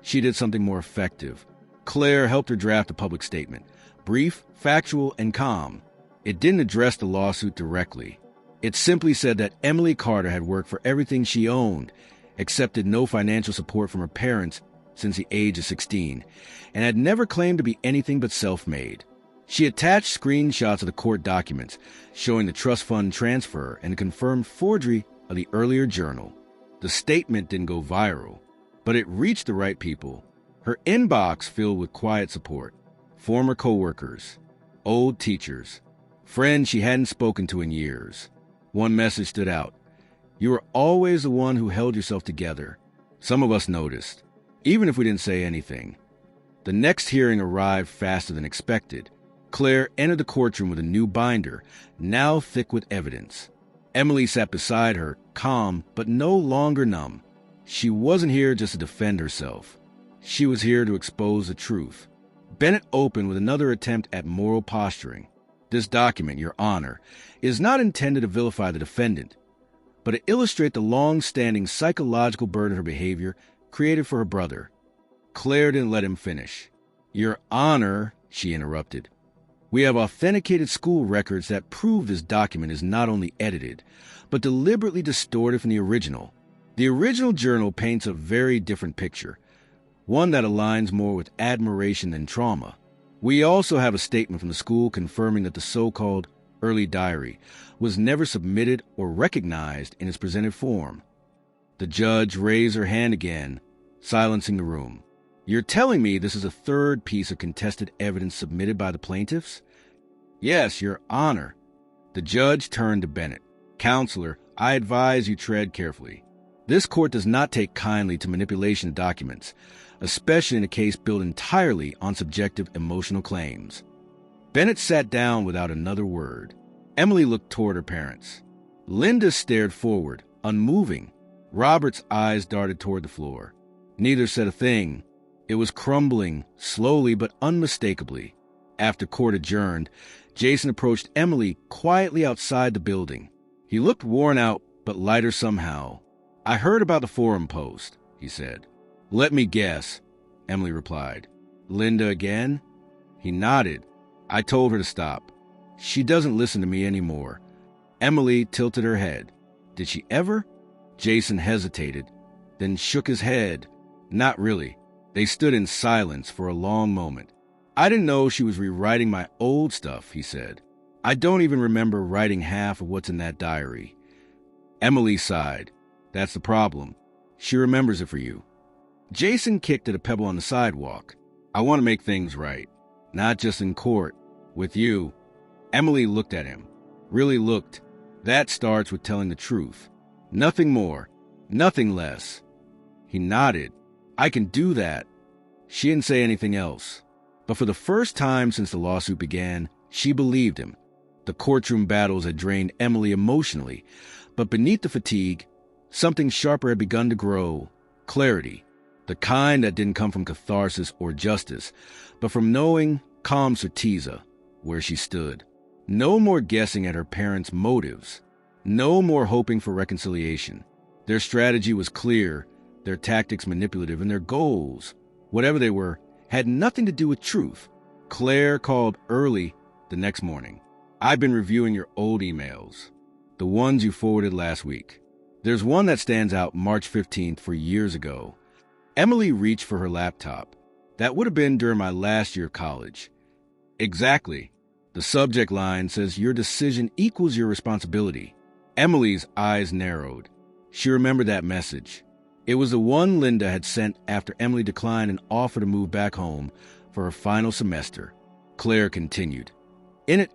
she did something more effective. Claire helped her draft a public statement, brief, factual, and calm. It didn't address the lawsuit directly. It simply said that Emily Carter had worked for everything she owned, accepted no financial support from her parents since the age of 16, and had never claimed to be anything but self-made. She attached screenshots of the court documents showing the trust fund transfer and a confirmed forgery of the earlier journal. The statement didn't go viral, but it reached the right people. Her inbox filled with quiet support. Former coworkers, old teachers, friends she hadn't spoken to in years. One message stood out. You were always the one who held yourself together. Some of us noticed, even if we didn't say anything. The next hearing arrived faster than expected. Claire entered the courtroom with a new binder, now thick with evidence. Emily sat beside her, calm but no longer numb. She wasn't here just to defend herself. She was here to expose the truth. Bennett opened with another attempt at moral posturing. This document, Your Honor, is not intended to vilify the defendant, but to illustrate the long-standing psychological burden her behavior created for her brother. Claire didn't let him finish. Your Honor, she interrupted, we have authenticated school records that prove this document is not only edited, but deliberately distorted from the original. The original journal paints a very different picture, one that aligns more with admiration than trauma. We also have a statement from the school confirming that the so-called early diary was never submitted or recognized in its presented form. The judge raised her hand again, silencing the room. You're telling me this is a third piece of contested evidence submitted by the plaintiffs? Yes, Your Honor. The judge turned to Bennett. Counselor, I advise you tread carefully. This court does not take kindly to manipulation of documents, especially in a case built entirely on subjective emotional claims. Bennett sat down without another word. Emily looked toward her parents. Linda stared forward, unmoving. Robert's eyes darted toward the floor. Neither said a thing. It was crumbling, slowly but unmistakably. After court adjourned, Jason approached Emily quietly outside the building. He looked worn out, but lighter somehow. I heard about the forum post, he said. Let me guess, Emily replied. Linda again? He nodded. I told her to stop. She doesn't listen to me anymore. Emily tilted her head. Did she ever? Jason hesitated, then shook his head. Not really. They stood in silence for a long moment. I didn't know she was rewriting my old stuff, he said. I don't even remember writing half of what's in that diary. Emily sighed. That's the problem. She remembers it for you. Jason kicked at a pebble on the sidewalk. I want to make things right. Not just in court. With you. Emily looked at him. Really looked. That starts with telling the truth. Nothing more. Nothing less. He nodded. I can do that. She didn't say anything else. But for the first time since the lawsuit began, she believed him. The courtroom battles had drained Emily emotionally, but beneath the fatigue, something sharper had begun to grow. Clarity. The kind that didn't come from catharsis or justice, but from knowing, calm certeza, where she stood. No more guessing at her parents' motives. No more hoping for reconciliation. Their strategy was clear, their tactics manipulative, and their goals, whatever they were, had nothing to do with truth. Claire called early the next morning. I've been reviewing your old emails, the ones you forwarded last week. There's one that stands out March 15th for years ago. Emily reached for her laptop. That would have been during my last year of college. Exactly. The subject line says your decision equals your responsibility. Emily's eyes narrowed. She remembered that message. It was the one Linda had sent after Emily declined an offer to move back home for her final semester. Claire continued. In it,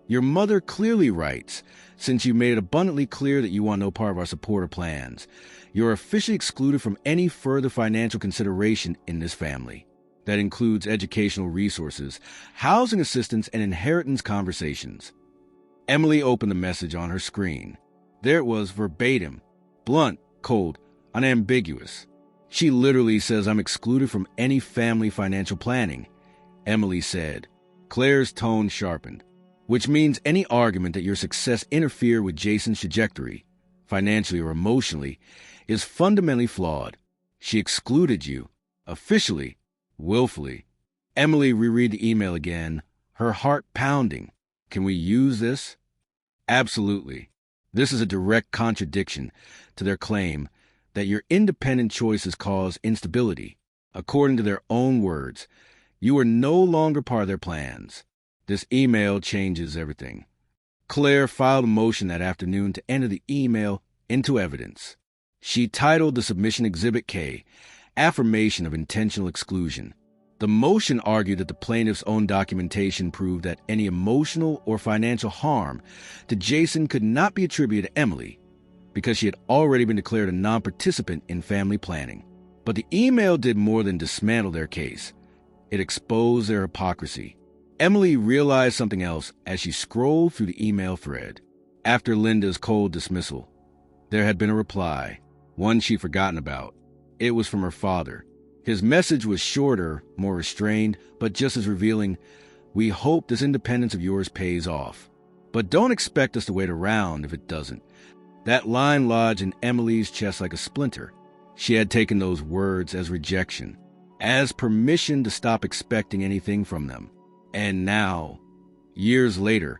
your mother clearly writes, since you made it abundantly clear that you want no part of our support or plans, you're officially excluded from any further financial consideration in this family. That includes educational resources, housing assistance, and inheritance conversations. Emily opened the message on her screen. There it was, verbatim, blunt, cold, unambiguous. She literally says, I'm excluded from any family financial planning, Emily said. Claire's tone sharpened, which means any argument that your success interfered with Jason's trajectory, financially or emotionally, is fundamentally flawed. She excluded you, officially, willfully. Emily reread the email again, her heart pounding. Can we use this? Absolutely. This is a direct contradiction to their claim that your independent choices cause instability. According to their own words, you are no longer part of their plans. This email changes everything. Claire filed a motion that afternoon to enter the email into evidence. She titled the submission Exhibit K, Affirmation of Intentional Exclusion. The motion argued that the plaintiff's own documentation proved that any emotional or financial harm to Jason could not be attributed to Emily because she had already been declared a non-participant in family planning. But the email did more than dismantle their case. It exposed their hypocrisy. Emily realized something else as she scrolled through the email thread. After Linda's cold dismissal, there had been a reply, one she'd forgotten about. It was from her father. His message was shorter, more restrained, but just as revealing. We hope this independence of yours pays off. But don't expect us to wait around if it doesn't. That line lodged in Emily's chest like a splinter. She had taken those words as rejection, as permission to stop expecting anything from them. And now, years later,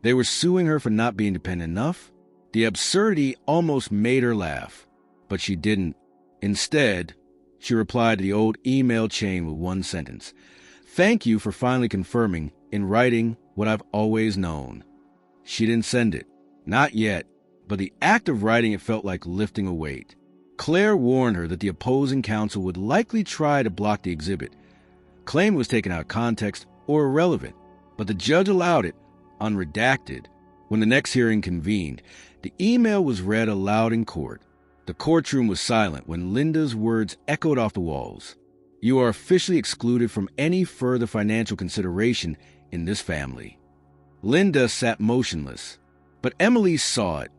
they were suing her for not being dependent enough. The absurdity almost made her laugh, but she didn't. Instead, she replied to the old email chain with one sentence. Thank you for finally confirming in writing what I've always known. She didn't send it. Not yet. But the act of writing it felt like lifting a weight. Claire warned her that the opposing counsel would likely try to block the exhibit. Claim was taken out of context or irrelevant, but the judge allowed it, unredacted. When the next hearing convened, the email was read aloud in court. The courtroom was silent when Linda's words echoed off the walls. You are officially excluded from any further financial consideration in this family. Linda sat motionless, but Emily saw it.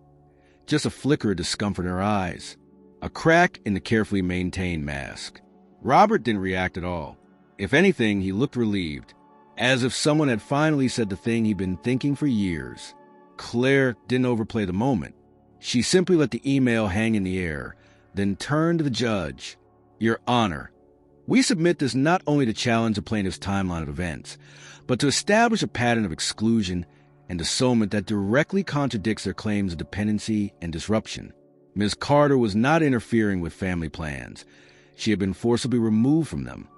Just a flicker of discomfort in her eyes, a crack in the carefully maintained mask. Robert didn't react at all. If anything, he looked relieved, as if someone had finally said the thing he'd been thinking for years. Claire didn't overplay the moment. She simply let the email hang in the air, then turned to the judge. Your Honor, we submit this not only to challenge the plaintiff's timeline of events, but to establish a pattern of exclusion and assoilment that directly contradicts their claims of dependency and disruption. Ms. Carter was not interfering with family plans. She had been forcibly removed from them.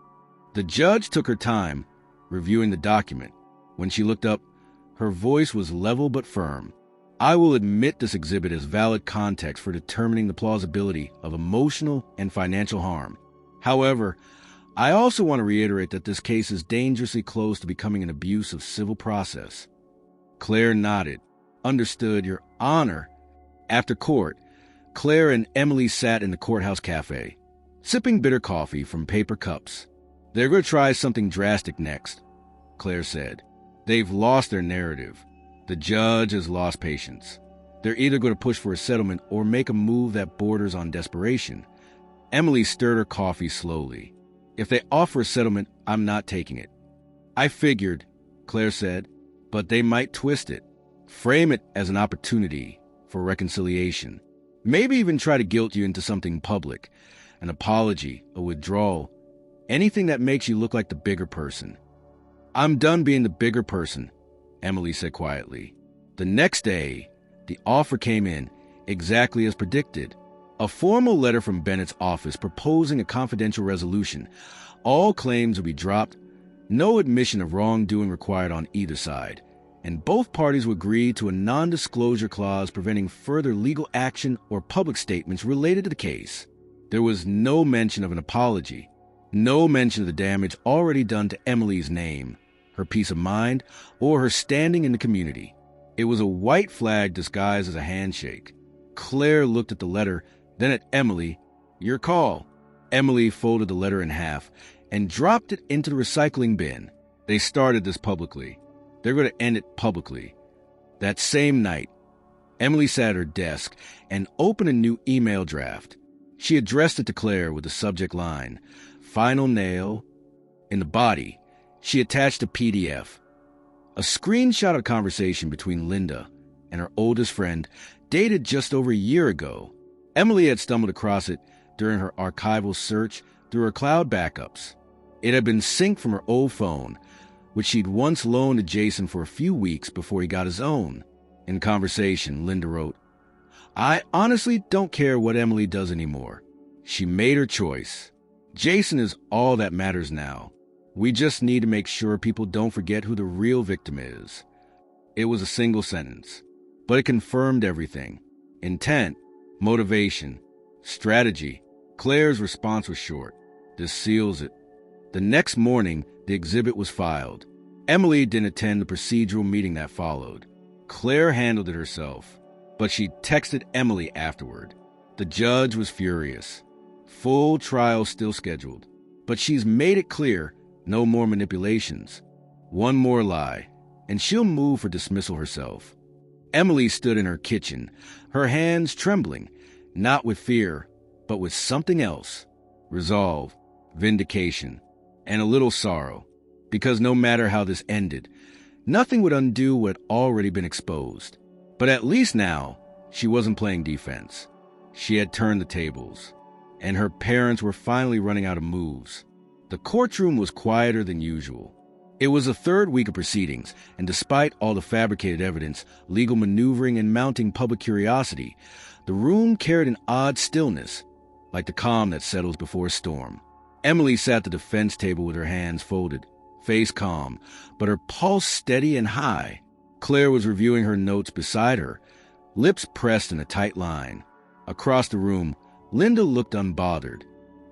The judge took her time, reviewing the document. When she looked up, her voice was level but firm. I will admit this exhibit as valid context for determining the plausibility of emotional and financial harm. However, I also want to reiterate that this case is dangerously close to becoming an abuse of civil process. Claire nodded. Understood, Your Honor. After court, Claire and Emily sat in the courthouse cafe, sipping bitter coffee from paper cups. They're going to try something drastic next, Claire said. They've lost their narrative. The judge has lost patience. They're either going to push for a settlement or make a move that borders on desperation. Emily stirred her coffee slowly. If they offer a settlement, I'm not taking it. I figured, Claire said, but they might twist it, frame it as an opportunity for reconciliation, maybe even try to guilt you into something public, an apology, a withdrawal, anything that makes you look like the bigger person. I'm done being the bigger person, Emily said quietly. The next day, the offer came in, exactly as predicted. A formal letter from Bennett's office proposing a confidential resolution. All claims would be dropped, no admission of wrongdoing required on either side, and both parties would agree to a non-disclosure clause preventing further legal action or public statements related to the case. There was no mention of an apology, no mention of the damage already done to Emily's name. her peace of mind, or her standing in the community. It was a white flag disguised as a handshake. Claire looked at the letter, then at Emily. "Your call." Emily folded the letter in half and dropped it into the recycling bin. They started this publicly. They're going to end it publicly. That same night, Emily sat at her desk and opened a new email draft. She addressed it to Claire with the subject line, "Final nail." In the body, she attached a PDF, a screenshot of a conversation between Linda and her oldest friend dated just over a year ago. Emily had stumbled across it during her archival search through her cloud backups. It had been synced from her old phone, which she'd once loaned to Jason for a few weeks before he got his own. In conversation, Linda wrote, "I honestly don't care what Emily does anymore. She made her choice. Jason is all that matters now. We just need to make sure people don't forget who the real victim is." It was a single sentence, but it confirmed everything. Intent, motivation, strategy. Claire's response was short. "This seals it." The next morning, the exhibit was filed. Emily didn't attend the procedural meeting that followed. Claire handled it herself, but she texted Emily afterward. The judge was furious. Full trial still scheduled, but she's made it clear no more manipulations. One more lie, and she'll move for dismissal herself. Emily stood in her kitchen, her hands trembling, not with fear, but with something else. Resolve, vindication, and a little sorrow, because no matter how this ended, nothing would undo what had already been exposed. But at least now, she wasn't playing defense. She had turned the tables, and her parents were finally running out of moves. The courtroom was quieter than usual. It was the third week of proceedings, and despite all the fabricated evidence, legal maneuvering, and mounting public curiosity, the room carried an odd stillness, like the calm that settles before a storm. Emily sat at the defense table with her hands folded, face calm, but her pulse steady and high. Claire was reviewing her notes beside her, lips pressed in a tight line. Across the room, Linda looked unbothered.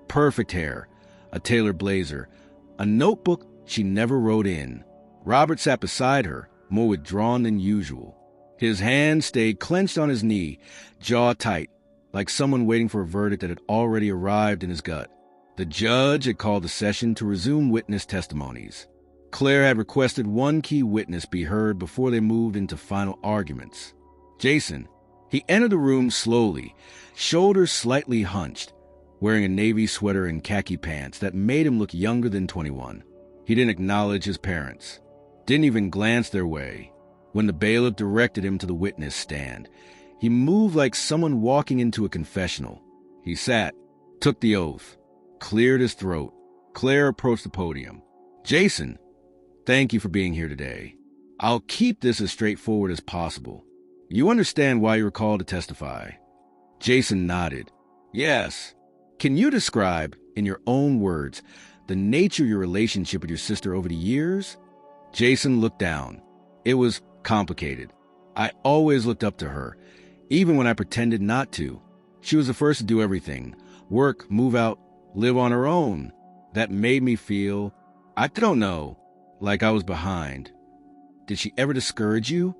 Perfect hair, a tailored blazer, a notebook she never wrote in. Robert sat beside her, more withdrawn than usual. His hand stayed clenched on his knee, jaw tight, like someone waiting for a verdict that had already arrived in his gut. The judge had called the session to resume witness testimonies. Claire had requested one key witness be heard before they moved into final arguments. Jason. He entered the room slowly, shoulders slightly hunched, wearing a navy sweater and khaki pants that made him look younger than 21. He didn't acknowledge his parents, didn't even glance their way. When the bailiff directed him to the witness stand, he moved like someone walking into a confessional. He sat, took the oath, cleared his throat. Claire approached the podium. "Jason, thank you for being here today. I'll keep this as straightforward as possible. You understand why you were called to testify?" Jason nodded. "Yes. Can you describe, in your own words, the nature of your relationship with your sister over the years?" Jason looked down. "It was complicated. I always looked up to her, even when I pretended not to. She was the first to do everything. Work, move out, live on her own. That made me feel, I don't know, like I was behind." "Did she ever discourage you?"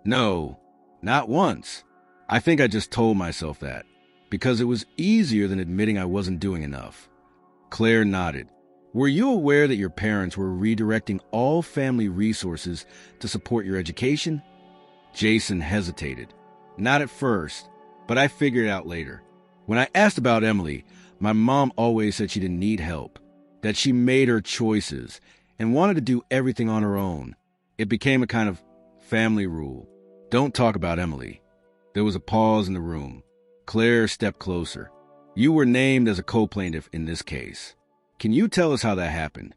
"No, not once. I think I just told myself that, because it was easier than admitting I wasn't doing enough." Claire nodded. "Were you aware that your parents were redirecting all family resources to support your education?" Jason hesitated. "Not at first, but I figured it out later. When I asked about Emily, my mom always said she didn't need help, that she made her choices and wanted to do everything on her own. It became a kind of family rule. Don't talk about Emily." There was a pause in the room. Claire stepped closer. "You were named as a co-plaintiff in this case. Can you tell us how that happened?"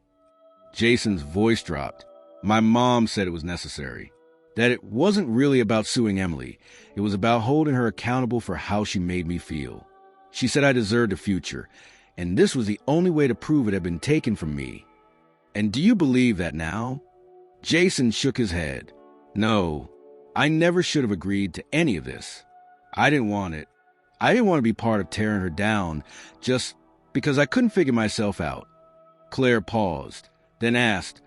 Jason's voice dropped. "My mom said it was necessary. That it wasn't really about suing Emily. It was about holding her accountable for how she made me feel. She said I deserved a future, and this was the only way to prove it had been taken from me." "And do you believe that now?" Jason shook his head. "No, I never should have agreed to any of this. I didn't want it. I didn't want to be part of tearing her down just because I couldn't figure myself out." Claire paused, then asked,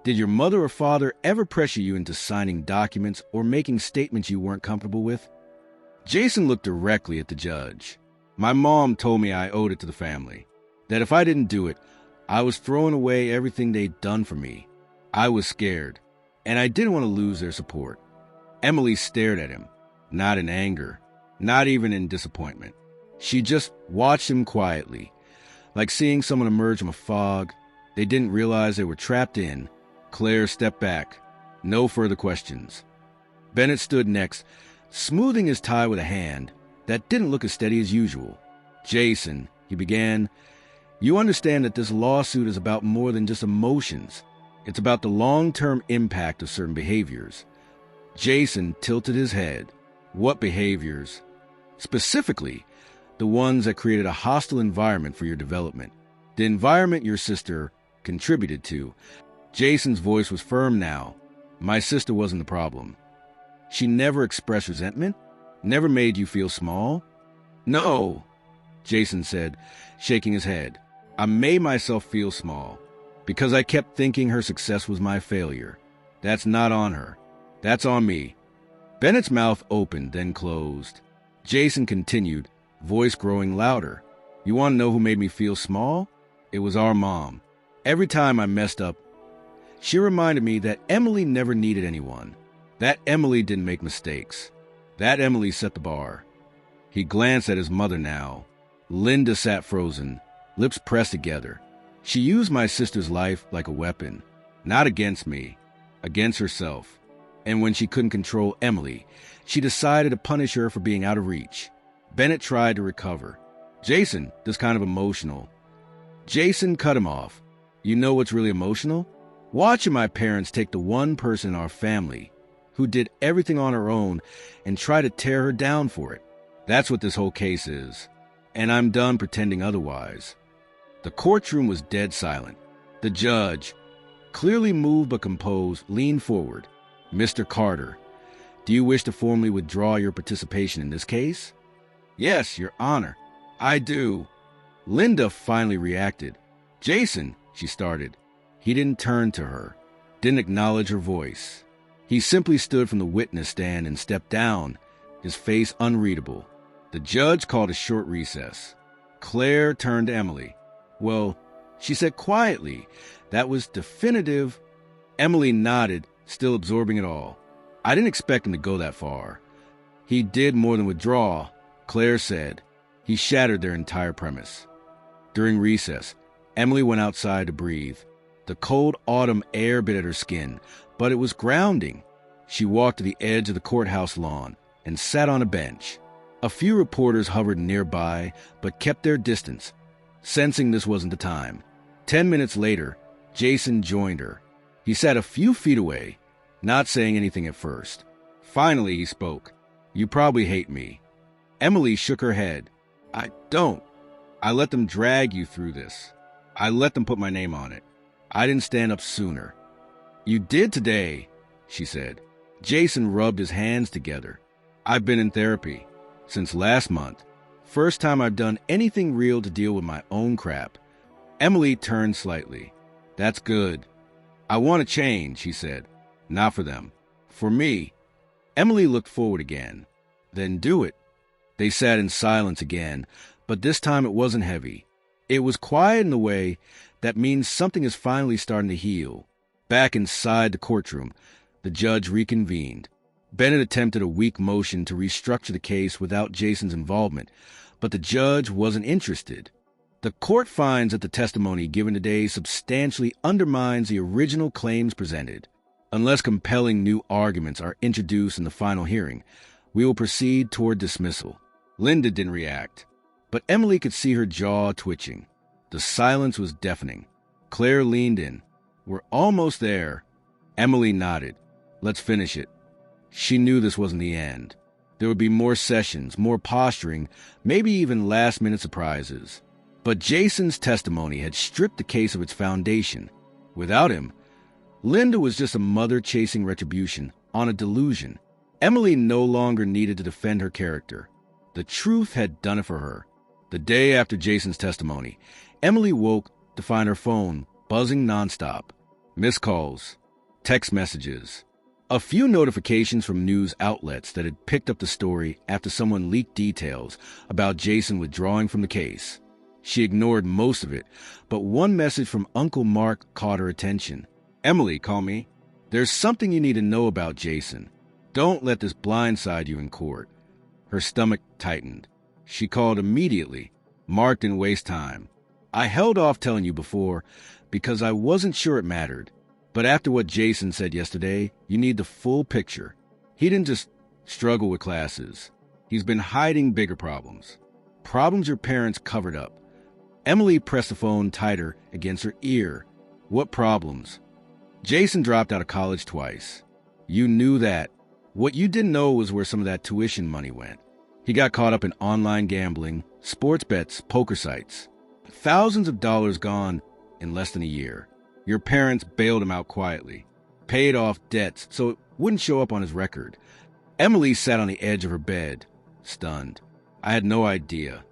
Did your mother or father ever pressure you into signing documents or making statements you weren't comfortable with? Jason looked directly at the judge. My mom told me I owed it to the family, that if I didn't do it, I was throwing away everything they'd done for me. I was scared, and I didn't want to lose their support. Emily stared at him, not in anger, not even in disappointment. She just watched him quietly, like seeing someone emerge from a fog they didn't realize they were trapped in. Claire stepped back. No further questions. Bennett stood next, smoothing his tie with a hand that didn't look as steady as usual. Jason, he began, you understand that this lawsuit is about more than just emotions. It's about the long-term impact of certain behaviors. Jason tilted his head. What behaviors? Specifically, the ones that created a hostile environment for your development. The environment your sister contributed to. Jason's voice was firm now. My sister wasn't the problem. She never expressed resentment? Never made you feel small? No, Jason said, shaking his head. I made myself feel small because I kept thinking her success was my failure. That's not on her. That's on me. Bennett's mouth opened, then closed. Jason continued, voice growing louder. You want to know who made me feel small? It was our mom. Every time I messed up, she reminded me that Emily never needed anyone. That Emily didn't make mistakes. That Emily set the bar. He glanced at his mother now. Linda sat frozen, lips pressed together. She used my sister's life like a weapon, not against me, against herself. And when she couldn't control Emily, she decided to punish her for being out of reach. Bennett tried to recover. Jason, this kind of emotional. Jason cut him off. You know what's really emotional? Watching my parents take the one person in our family who did everything on her own and try to tear her down for it. That's what this whole case is. And I'm done pretending otherwise. The courtroom was dead silent. The judge, clearly moved but composed, leaned forward. Mr. Carter, do you wish to formally withdraw your participation in this case? Yes, Your Honor, I do. Linda finally reacted. Jason, she started. He didn't turn to her, didn't acknowledge her voice. He simply stood from the witness stand and stepped down, his face unreadable. The judge called a short recess. Claire turned to Emily. Well, she said quietly, that was definitive. Emily nodded, still absorbing it all. I didn't expect him to go that far. He did more than withdraw, Claire said. He shattered their entire premise. During recess, Emily went outside to breathe. The cold autumn air bit at her skin, but it was grounding. She walked to the edge of the courthouse lawn and sat on a bench. A few reporters hovered nearby, but kept their distance, sensing this wasn't the time. 10 minutes later, Jason joined her. He sat a few feet away, not saying anything at first. Finally, he spoke. You probably hate me. Emily shook her head. I don't. I let them drag you through this. I let them put my name on it. I didn't stand up sooner. You did today, she said. Jason rubbed his hands together. I've been in therapy since last month. First time I've done anything real to deal with my own crap. Emily turned slightly. That's good. I want to change, he said. Not for them. For me. Emily looked forward again. Then do it. They sat in silence again, but this time it wasn't heavy. It was quiet in a way that means something is finally starting to heal. Back inside the courtroom, the judge reconvened. Bennett attempted a weak motion to restructure the case without Jason's involvement, but the judge wasn't interested. The court finds that the testimony given today substantially undermines the original claims presented. Unless compelling new arguments are introduced in the final hearing, we will proceed toward dismissal. Linda didn't react, but Emily could see her jaw twitching. The silence was deafening. Claire leaned in. We're almost there. Emily nodded. Let's finish it. She knew this wasn't the end. There would be more sessions, more posturing, maybe even last-minute surprises. But Jason's testimony had stripped the case of its foundation. Without him, Linda was just a mother chasing retribution on a delusion. Emily no longer needed to defend her character. The truth had done it for her. The day after Jason's testimony, Emily woke to find her phone buzzing nonstop. Missed calls, text messages, a few notifications from news outlets that had picked up the story after someone leaked details about Jason withdrawing from the case. She ignored most of it, but one message from Uncle Mark caught her attention. "Emily, call me. There's something you need to know about Jason. Don't let this blindside you in court." Her stomach tightened. She called immediately. "Mark didn't waste time. I held off telling you before because I wasn't sure it mattered. But after what Jason said yesterday, you need the full picture. He didn't just struggle with classes. He's been hiding bigger problems. Problems your parents covered up." Emily pressed the phone tighter against her ear. "What problems?" "Jason dropped out of college twice. You knew that. What you didn't know was where some of that tuition money went. He got caught up in online gambling, sports bets, poker sites. Thousands of dollars gone in less than a year. Your parents bailed him out quietly, paid off debts so it wouldn't show up on his record." Emily sat on the edge of her bed, stunned. "I had no idea."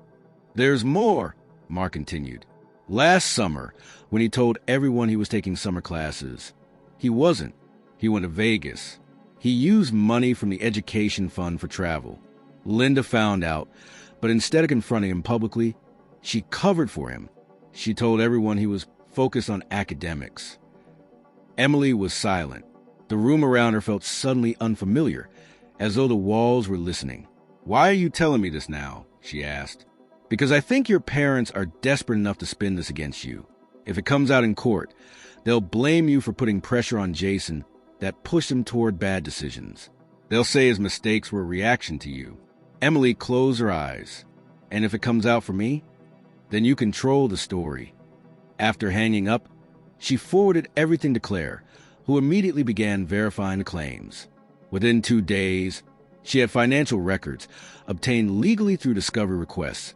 "There's more," Mark continued. "Last summer, when he told everyone he was taking summer classes, he wasn't. He went to Vegas. He used money from the education fund for travel. Linda found out, but instead of confronting him publicly, she covered for him. She told everyone he was focused on academics." Emily was silent. The room around her felt suddenly unfamiliar, as though the walls were listening. "Why are you telling me this now?" she asked. "Because I think your parents are desperate enough to spin this against you. If it comes out in court, they'll blame you for putting pressure on Jason that pushed him toward bad decisions. They'll say his mistakes were a reaction to you." Emily closed her eyes. "And if it comes out for me, then you control the story." After hanging up, she forwarded everything to Claire, who immediately began verifying the claims. Within 2 days, she had financial records obtained legally through discovery requests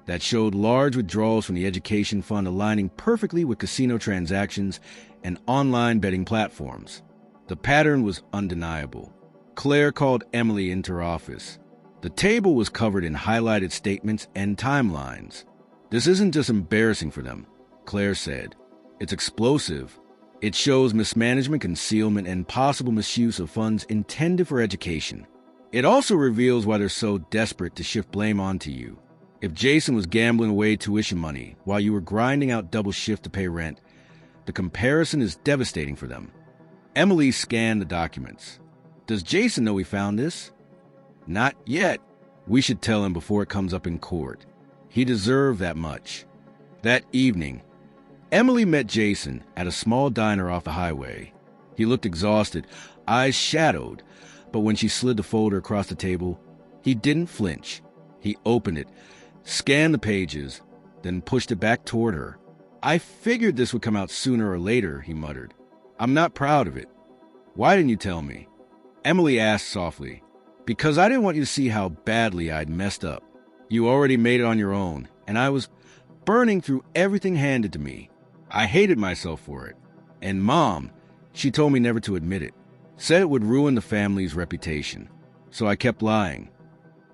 that showed large withdrawals from the education fund aligning perfectly with casino transactions and online betting platforms. The pattern was undeniable. Claire called Emily into her office. The table was covered in highlighted statements and timelines. "This isn't just embarrassing for them," Claire said. "It's explosive. It shows mismanagement, concealment, and possible misuse of funds intended for education. It also reveals why they're so desperate to shift blame onto you. If Jason was gambling away tuition money while you were grinding out double shift to pay rent, the comparison is devastating for them." Emily scanned the documents. "Does Jason know we found this?" "Not yet. We should tell him before it comes up in court. He deserved that much." That evening, Emily met Jason at a small diner off the highway. He looked exhausted, eyes shadowed, but when she slid the folder across the table, he didn't flinch. He opened it, scanned the pages, then pushed it back toward her. "I figured this would come out sooner or later," he muttered. "I'm not proud of it." "Why didn't you tell me?" Emily asked softly. "Because I didn't want you to see how badly I'd messed up. You already made it on your own, and I was burning through everything handed to me. I hated myself for it. And Mom, she told me never to admit it. Said it would ruin the family's reputation. So I kept lying."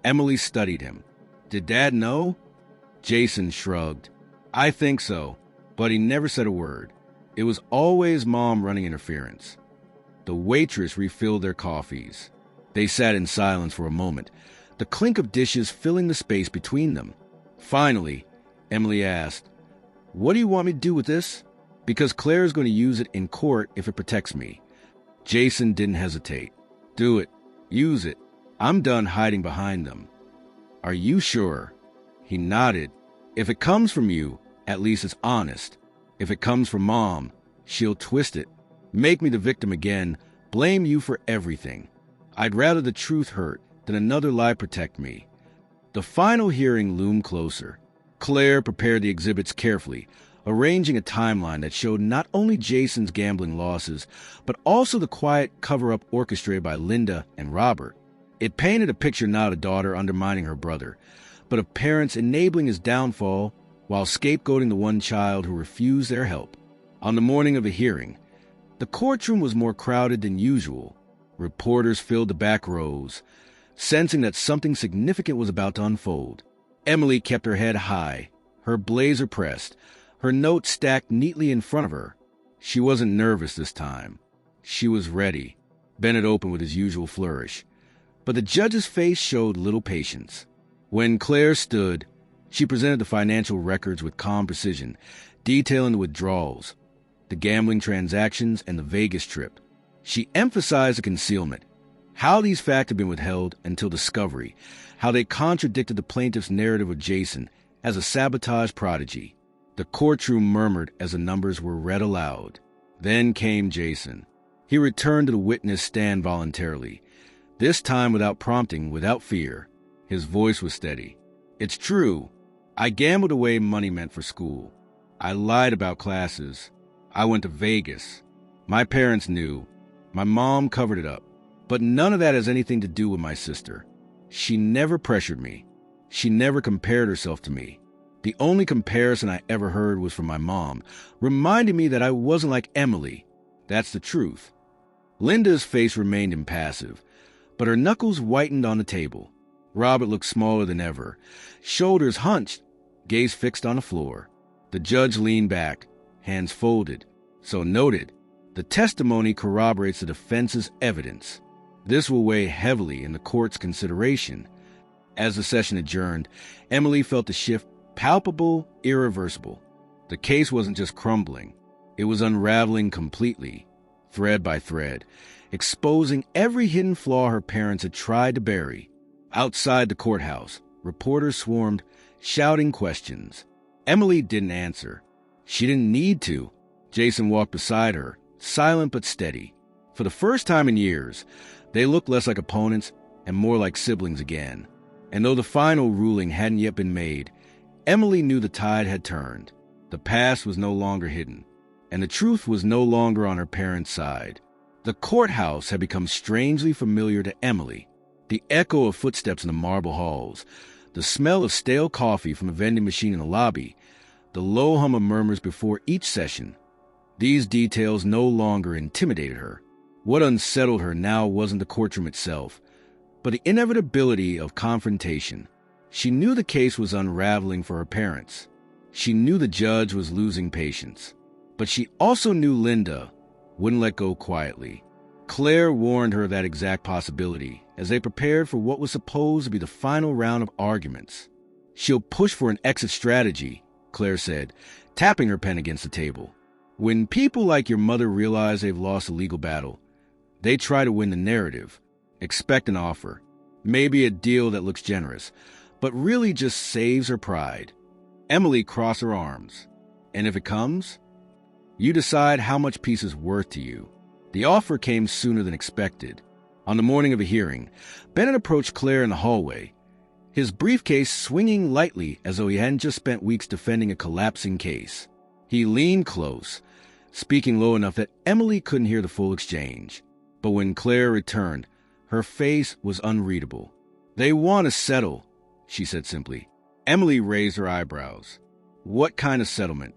Emily studied him. "Did Dad know?" Jason shrugged. "I think so, but he never said a word. It was always Mom running interference." The waitress refilled their coffees. They sat in silence for a moment, the clink of dishes filling the space between them. Finally, Emily asked, "What do you want me to do with this?" "Because Claire's going to use it in court if it protects me." Jason didn't hesitate. "Do it. Use it. I'm done hiding behind them." "Are you sure?" He nodded. "If it comes from you, at least it's honest. If it comes from Mom, she'll twist it, make me the victim again, blame you for everything. I'd rather the truth hurt than another lie protect me." The final hearing loomed closer. Claire prepared the exhibits carefully, arranging a timeline that showed not only Jason's gambling losses, but also the quiet cover-up orchestrated by Linda and Robert. It painted a picture not of a daughter undermining her brother, but of parents enabling his downfall while scapegoating the one child who refused their help. On the morning of the hearing, the courtroom was more crowded than usual. Reporters filled the back rows, sensing that something significant was about to unfold. Emily kept her head high, her blazer pressed, her notes stacked neatly in front of her. She wasn't nervous this time. She was ready. Bennett opened with his usual flourish. But the judge's face showed little patience. When Claire stood, she presented the financial records with calm precision, detailing the withdrawals, the gambling transactions, and the Vegas trip. She emphasized the concealment, how these facts had been withheld until discovery, how they contradicted the plaintiff's narrative of Jason as a sabotage prodigy. The courtroom murmured as the numbers were read aloud. Then came Jason. He returned to the witness stand voluntarily, this time without prompting, without fear. His voice was steady. It's true. I gambled away money meant for school. I lied about classes. I went to Vegas. My parents knew. My mom covered it up. But none of that has anything to do with my sister. She never pressured me. She never compared herself to me. The only comparison I ever heard was from my mom, reminding me that I wasn't like Emily. That's the truth. Linda's face remained impassive, but her knuckles whitened on the table. Robert looked smaller than ever, shoulders hunched, gaze fixed on the floor. The judge leaned back, hands folded. So noted, the testimony corroborates the defense's evidence. This will weigh heavily in the court's consideration. As the session adjourned, Emily felt the shift palpable, irreversible. The case wasn't just crumbling. It was unraveling completely, thread by thread, exposing every hidden flaw her parents had tried to bury. Outside the courthouse, reporters swarmed, shouting questions. Emily didn't answer. She didn't need to. Jason walked beside her, silent but steady. For the first time in years, they looked less like opponents and more like siblings again. And though the final ruling hadn't yet been made, Emily knew the tide had turned. The past was no longer hidden, and the truth was no longer on her parents' side. The courthouse had become strangely familiar to Emily. The echo of footsteps in the marble halls, the smell of stale coffee from a vending machine in the lobby, the low hum of murmurs before each session. These details no longer intimidated her. What unsettled her now wasn't the courtroom itself, but the inevitability of confrontation. She knew the case was unraveling for her parents. She knew the judge was losing patience. But she also knew Linda wouldn't let go quietly. Claire warned her of that exact possibility as they prepared for what was supposed to be the final round of arguments. She'll push for an exit strategy, Claire said, tapping her pen against the table. When people like your mother realize they've lost a legal battle, they try to win the narrative. Expect an offer, maybe a deal that looks generous, but really just saves her pride. Emily crossed her arms. And if it comes, you decide how much peace is worth to you. The offer came sooner than expected. On the morning of a hearing, Bennett approached Claire in the hallway, his briefcase swinging lightly as though he hadn't just spent weeks defending a collapsing case. He leaned close, speaking low enough that Emily couldn't hear the full exchange. But when Claire returned, her face was unreadable. They want to settle, she said simply. Emily raised her eyebrows. What kind of settlement?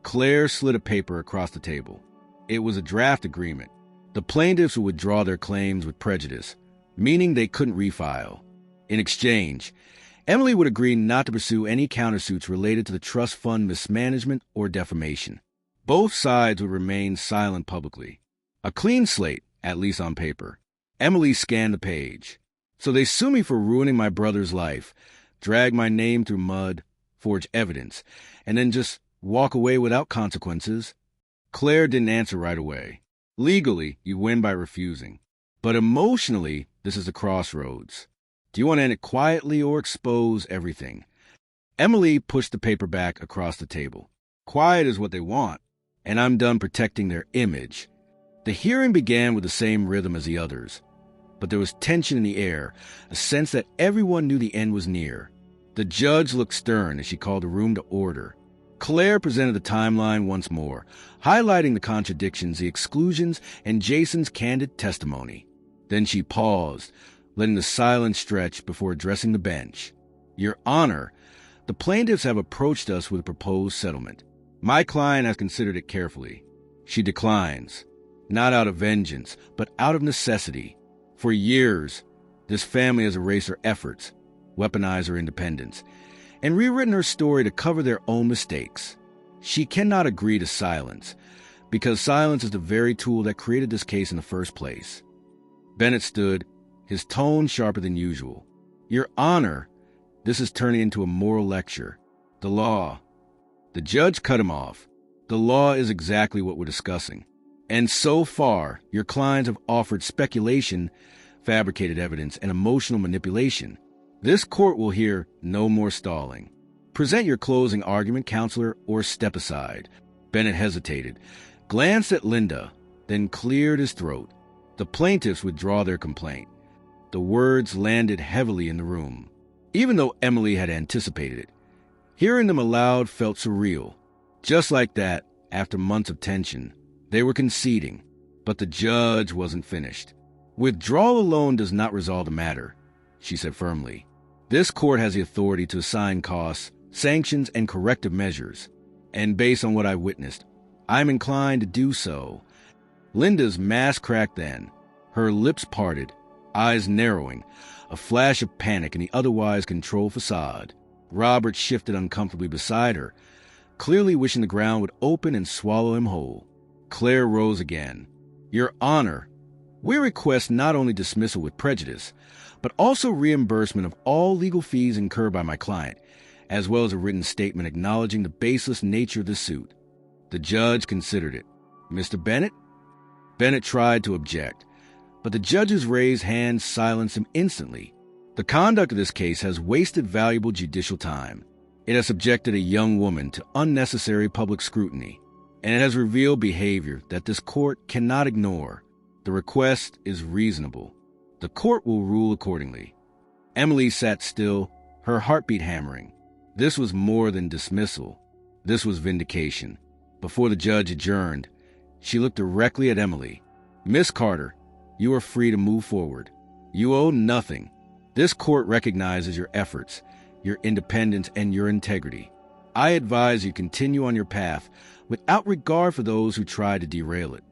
Claire slid a paper across the table. It was a draft agreement. The plaintiffs would withdraw their claims with prejudice, meaning they couldn't refile. In exchange, Emily would agree not to pursue any countersuits related to the trust fund mismanagement or defamation. Both sides would remain silent publicly. A clean slate, at least on paper. Emily scanned the page. So they sue me for ruining my brother's life, drag my name through mud, forge evidence, and then just walk away without consequences. Claire didn't answer right away. Legally, you win by refusing. But emotionally, this is a crossroads. Do you want to end it quietly or expose everything? Emily pushed the paper back across the table. Quiet is what they want, and I'm done protecting their image. The hearing began with the same rhythm as the others, but there was tension in the air, a sense that everyone knew the end was near. The judge looked stern as she called the room to order. Claire presented the timeline once more, highlighting the contradictions, the exclusions, and Jason's candid testimony. Then she paused, letting the silence stretch before addressing the bench. Your Honor, the plaintiffs have approached us with a proposed settlement. My client has considered it carefully. She declines, not out of vengeance, but out of necessity. For years, this family has erased her efforts, weaponized her independence, and rewritten her story to cover their own mistakes. She cannot agree to silence, because silence is the very tool that created this case in the first place. Bennett stood, his tone sharper than usual. Your Honor, this is turning into a moral lecture. The law. The judge cut him off. The law is exactly what we're discussing. And so far, your clients have offered speculation, fabricated evidence, and emotional manipulation. This court will hear no more stalling. Present your closing argument, counselor, or step aside. Bennett hesitated, glanced at Linda, then cleared his throat. The plaintiffs withdrew their complaint. The words landed heavily in the room, even though Emily had anticipated it. Hearing them aloud felt surreal. Just like that, after months of tension, they were conceding, but the judge wasn't finished. Withdrawal alone does not resolve the matter, she said firmly. This court has the authority to assign costs, sanctions, and corrective measures, and based on what I witnessed, I'm inclined to do so. Linda's mask cracked then, her lips parted, eyes narrowing, a flash of panic in the otherwise controlled facade. Robert shifted uncomfortably beside her, clearly wishing the ground would open and swallow him whole. Claire rose again. Your Honor, we request not only dismissal with prejudice, but also reimbursement of all legal fees incurred by my client, as well as a written statement acknowledging the baseless nature of the suit. The judge considered it. Mr. Bennett? Bennett tried to object, but the judge's raised hand silenced him instantly. The conduct of this case has wasted valuable judicial time. It has subjected a young woman to unnecessary public scrutiny, and it has revealed behavior that this court cannot ignore. The request is reasonable. The court will rule accordingly. Emily sat still, her heartbeat hammering. This was more than dismissal. This was vindication. Before the judge adjourned, she looked directly at Emily. Miss Carter, you are free to move forward. You owe nothing. This court recognizes your efforts, your independence, and your integrity. I advise you continue on your path without regard for those who try to derail it.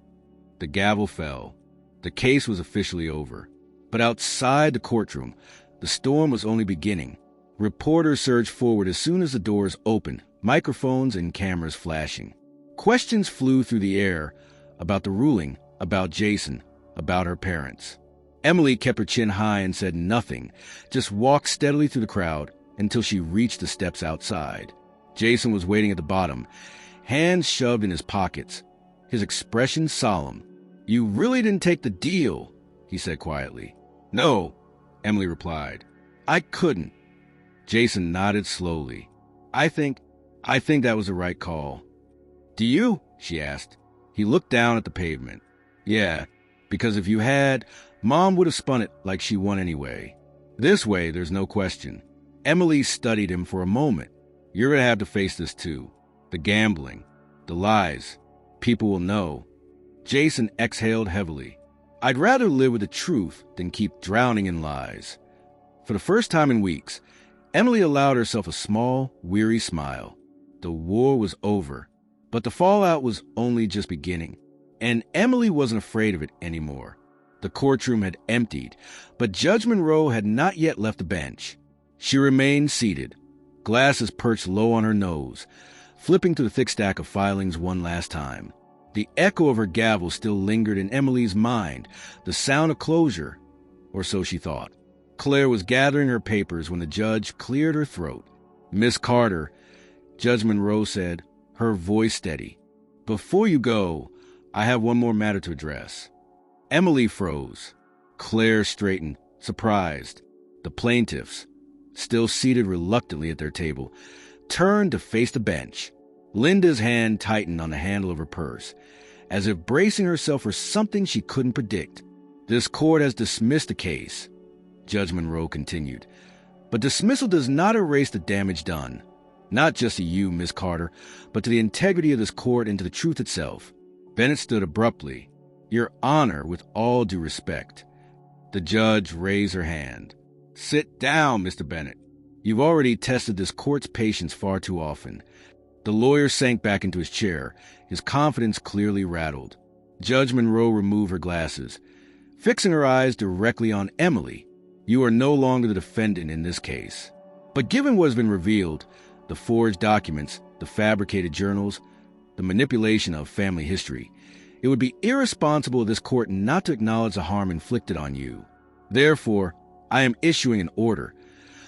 The gavel fell. The case was officially over. But outside the courtroom, the storm was only beginning. Reporters surged forward as soon as the doors opened, microphones and cameras flashing. Questions flew through the air about the ruling, about Jason, about her parents. Emily kept her chin high and said nothing, just walked steadily through the crowd until she reached the steps outside. Jason was waiting at the bottom, hands shoved in his pockets, his expression solemn. You really didn't take the deal, he said quietly. No, Emily replied. I couldn't. Jason nodded slowly. I think that was the right call. Do you? She asked. He looked down at the pavement. Yeah, because if you had, Mom would have spun it like she won anyway. This way, there's no question. Emily studied him for a moment. You're going to have to face this too. The gambling, the lies. People will know. Jason exhaled heavily. I'd rather live with the truth than keep drowning in lies. For the first time in weeks, Emily allowed herself a small, weary smile. The war was over, but the fallout was only just beginning, and Emily wasn't afraid of it anymore. The courtroom had emptied, but Judge Monroe had not yet left the bench. She remained seated, glasses perched low on her nose, flipping through the thick stack of filings one last time. The echo of her gavel still lingered in Emily's mind, the sound of closure, or so she thought. Claire was gathering her papers when the judge cleared her throat. Miss Carter, Judge Monroe said, her voice steady. Before you go, I have one more matter to address. Emily froze. Claire straightened, surprised. The plaintiffs, still seated reluctantly at their table, turned to face the bench. Linda's hand tightened on the handle of her purse, as if bracing herself for something she couldn't predict. This court has dismissed the case, Judge Monroe continued. But dismissal does not erase the damage done. Not just to you, Miss Carter, but to the integrity of this court and to the truth itself. Bennett stood abruptly. Your Honor, with all due respect. The judge raised her hand. Sit down, Mr. Bennett. You've already tested this court's patience far too often. The lawyer sank back into his chair, his confidence clearly rattled. Judge Monroe removed her glasses, fixing her eyes directly on Emily. You are no longer the defendant in this case. But given what has been revealed, the forged documents, the fabricated journals, the manipulation of family history. It would be irresponsible of this court not to acknowledge the harm inflicted on you. Therefore, I am issuing an order.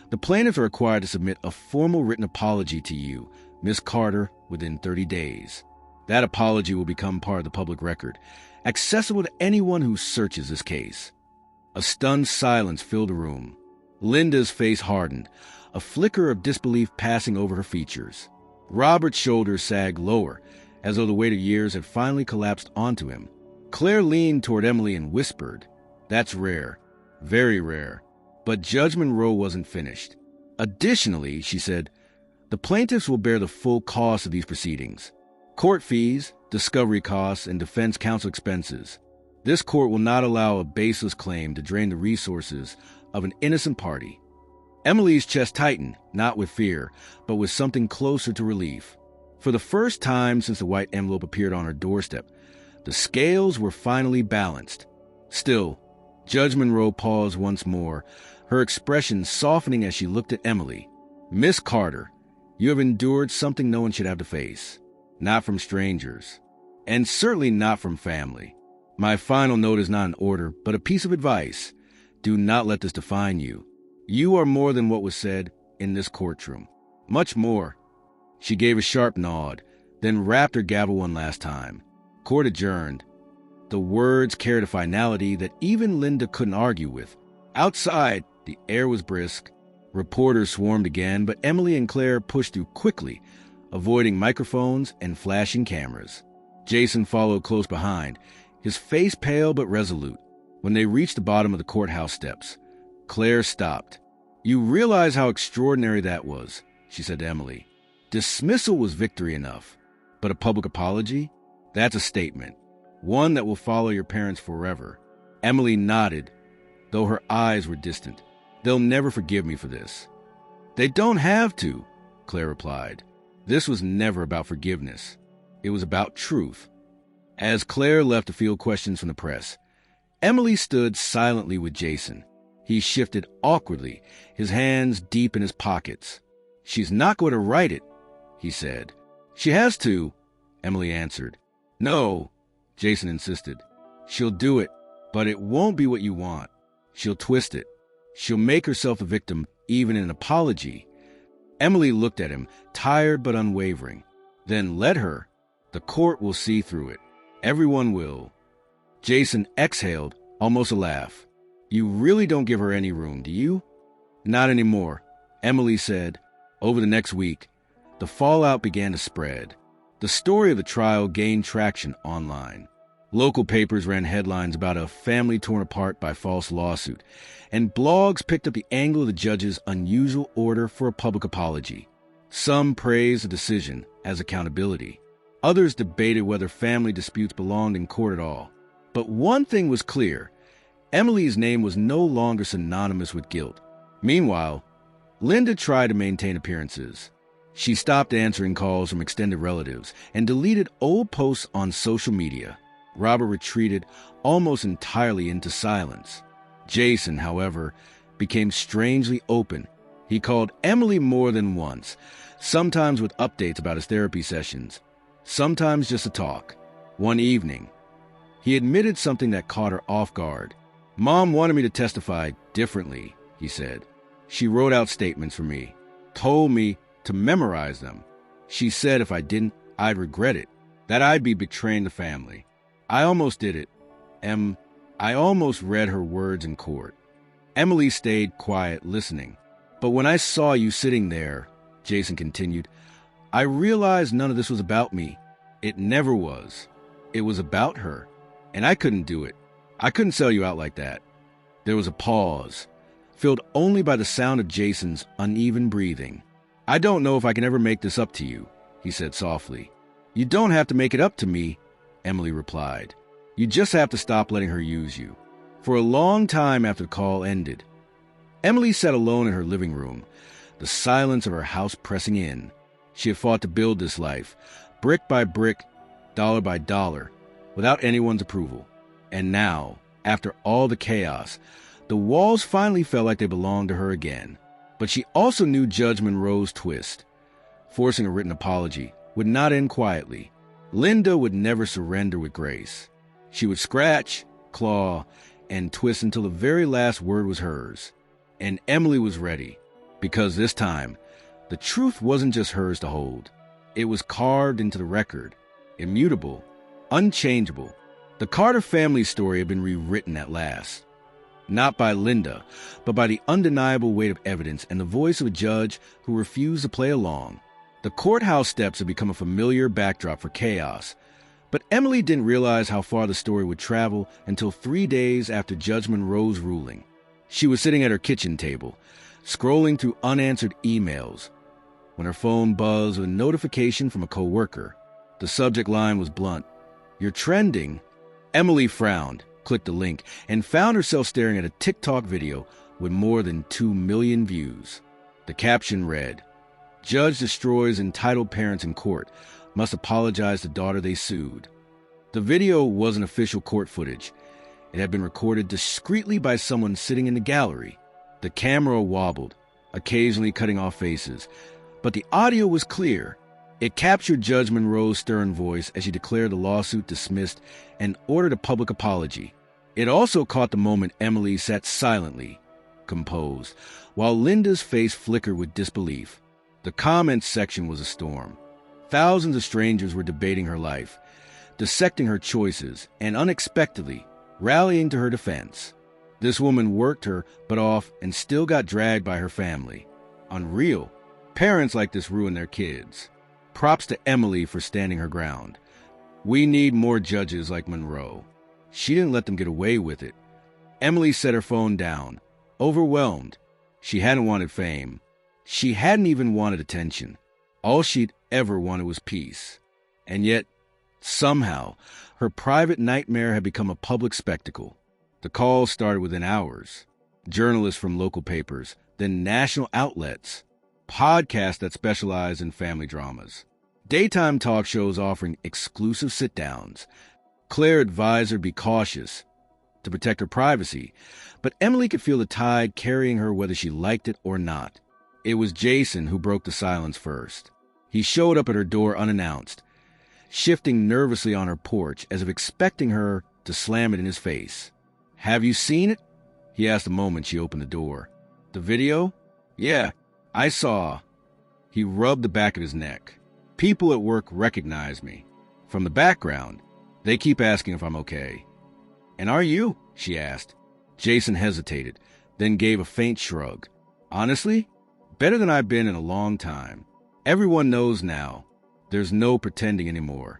The plaintiffs are required to submit a formal written apology to you, Miss Carter, within 30 days. That apology will become part of the public record, accessible to anyone who searches this case. A stunned silence filled the room. Linda's face hardened, a flicker of disbelief passing over her features. Robert's shoulders sagged lower, as though the weight of years had finally collapsed onto him. Claire leaned toward Emily and whispered, "That's rare, very rare." But Judge Monroe wasn't finished. Additionally, she said, the plaintiffs will bear the full cost of these proceedings. Court fees, discovery costs, and defense counsel expenses. This court will not allow a baseless claim to drain the resources of an innocent party. Emily's chest tightened, not with fear, but with something closer to relief. For the first time since the white envelope appeared on her doorstep, the scales were finally balanced. Still, Judge Monroe paused once more, her expression softening as she looked at Emily. "Miss Carter, you have endured something no one should have to face. Not from strangers, and certainly not from family. My final note is not an order, but a piece of advice. Do not let this define you. You are more than what was said in this courtroom. Much more." She gave a sharp nod, then rapped her gavel one last time. Court adjourned. The words carried a finality that even Linda couldn't argue with. Outside, the air was brisk. Reporters swarmed again, but Emily and Claire pushed through quickly, avoiding microphones and flashing cameras. Jason followed close behind, his face pale but resolute. When they reached the bottom of the courthouse steps, Claire stopped. "You realize how extraordinary that was," she said to Emily. "Dismissal was victory enough, but a public apology? That's a statement, one that will follow your parents forever." Emily nodded, though her eyes were distant. "They'll never forgive me for this." "They don't have to," Claire replied. "This was never about forgiveness. It was about truth." As Claire left to field questions from the press, Emily stood silently with Jason. He shifted awkwardly, his hands deep in his pockets. "She's not going to write it," he said. "She has to," Emily answered. "No," Jason insisted. "She'll do it, but it won't be what you want. She'll twist it. She'll make herself a victim, even in an apology." Emily looked at him, tired but unwavering. "Then let her. The court will see through it. Everyone will." Jason exhaled, almost a laugh. "You really don't give her any room, do you?" "Not anymore," Emily said. Over the next week, the fallout began to spread. The story of the trial gained traction online. Local papers ran headlines about a family torn apart by false lawsuit, and blogs picked up the angle of the judge's unusual order for a public apology. Some praised the decision as accountability. Others debated whether family disputes belonged in court at all. But one thing was clear: Emily's name was no longer synonymous with guilt. Meanwhile, Linda tried to maintain appearances. She stopped answering calls from extended relatives and deleted old posts on social media. Robert retreated almost entirely into silence. Jason, however, became strangely open. He called Emily more than once, sometimes with updates about his therapy sessions, sometimes just to talk. One evening, he admitted something that caught her off guard. "Mom wanted me to testify differently," he said. "She wrote out statements for me, told me to memorize them. She said if I didn't, I'd regret it, that I'd be betraying the family. I almost did it. I almost read her words in court." Emily stayed quiet, listening. "But when I saw you sitting there," Jason continued, "I realized none of this was about me. It never was. It was about her. And I couldn't do it. I couldn't sell you out like that." There was a pause, filled only by the sound of Jason's uneven breathing. "I don't know if I can ever make this up to you," he said softly. "You don't have to make it up to me," Emily replied. "You just have to stop letting her use you." For a long time after the call ended, Emily sat alone in her living room, the silence of her house pressing in. She had fought to build this life, brick by brick, dollar by dollar, without anyone's approval. And now, after all the chaos, the walls finally felt like they belonged to her again. But she also knew Judge Monroe's twist. Forcing a written apology would not end quietly. Linda would never surrender with grace. She would scratch, claw, and twist until the very last word was hers. And Emily was ready, because this time, the truth wasn't just hers to hold. It was carved into the record, immutable, unchangeable. The Carter family story had been rewritten at last. Not by Linda, but by the undeniable weight of evidence and the voice of a judge who refused to play along. The courthouse steps had become a familiar backdrop for chaos, but Emily didn't realize how far the story would travel until 3 days after Judge Monroe's ruling. She was sitting at her kitchen table, scrolling through unanswered emails, when her phone buzzed with a notification from a coworker. The subject line was blunt. "You're trending." Emily frowned, clicked the link, and found herself staring at a TikTok video with more than 2 million views. The caption read, "Judge destroys entitled parents in court, must apologize to daughter they sued." The video wasn't official court footage. It had been recorded discreetly by someone sitting in the gallery. The camera wobbled, occasionally cutting off faces, but the audio was clear. It captured Judge Monroe's stern voice as she declared the lawsuit dismissed and ordered a public apology. It also caught the moment Emily sat silently, composed, while Linda's face flickered with disbelief. The comments section was a storm. Thousands of strangers were debating her life, dissecting her choices, and unexpectedly rallying to her defense. This woman worked her butt off and still got dragged by her family. Unreal. Parents like this ruin their kids. Props to Emily for standing her ground. We need more judges like Monroe. She didn't let them get away with it. Emily set her phone down, overwhelmed. She hadn't wanted fame. She hadn't even wanted attention. All she'd ever wanted was peace. And yet, somehow, her private nightmare had become a public spectacle. The calls started within hours. Journalists from local papers, then national outlets, podcasts that specialize in family dramas, daytime talk shows offering exclusive sit-downs. Claire advised her be cautious to protect her privacy, but Emily could feel the tide carrying her whether she liked it or not. It was Jason who broke the silence first. He showed up at her door unannounced, shifting nervously on her porch as if expecting her to slam it in his face. "Have you seen it?" he asked the moment she opened the door. "The video?" "Yeah, I saw." He rubbed the back of his neck. "People at work recognize me. From the background, they keep asking if I'm okay." "And are you?" she asked. Jason hesitated, then gave a faint shrug. "Honestly, better than I've been in a long time. Everyone knows now. There's no pretending anymore."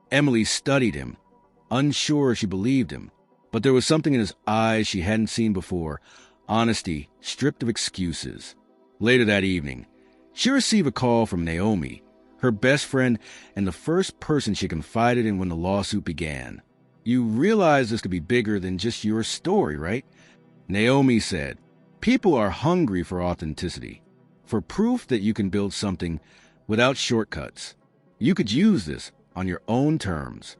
Emily studied him, unsure she believed him, but there was something in his eyes she hadn't seen before, honesty stripped of excuses. Later that evening, she received a call from Naomi, her best friend and the first person she confided in when the lawsuit began. "You realize this could be bigger than just your story, right?" Naomi said, "People are hungry for authenticity, for proof that you can build something without shortcuts. You could use this on your own terms."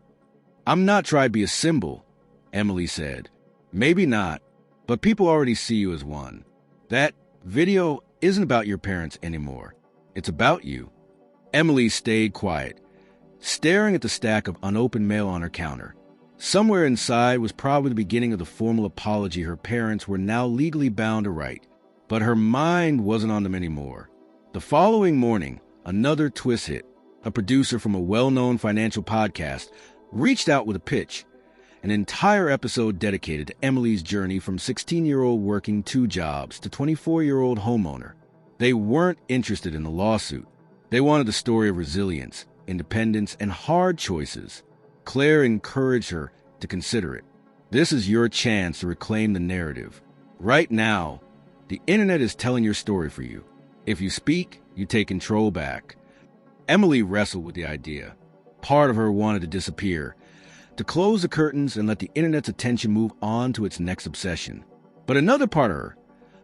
"I'm not trying to be a symbol," Emily said. "Maybe not, but people already see you as one. That video isn't about your parents anymore. It's about you." Emily stayed quiet, staring at the stack of unopened mail on her counter. Somewhere inside was probably the beginning of the formal apology her parents were now legally bound to write. But her mind wasn't on them anymore. The following morning, another twist hit. A producer from a well-known financial podcast reached out with a pitch, an entire episode dedicated to Emily's journey from 16-year-old working 2 jobs to 24-year-old homeowner. They weren't interested in the lawsuit. They wanted the story of resilience, independence, and hard choices. Claire encouraged her to consider it. This is your chance to reclaim the narrative. Right now, the internet is telling your story for you. If you speak, you take control back. Emily wrestled with the idea. Part of her wanted to disappear, to close the curtains and let the internet's attention move on to its next obsession. But another part of her,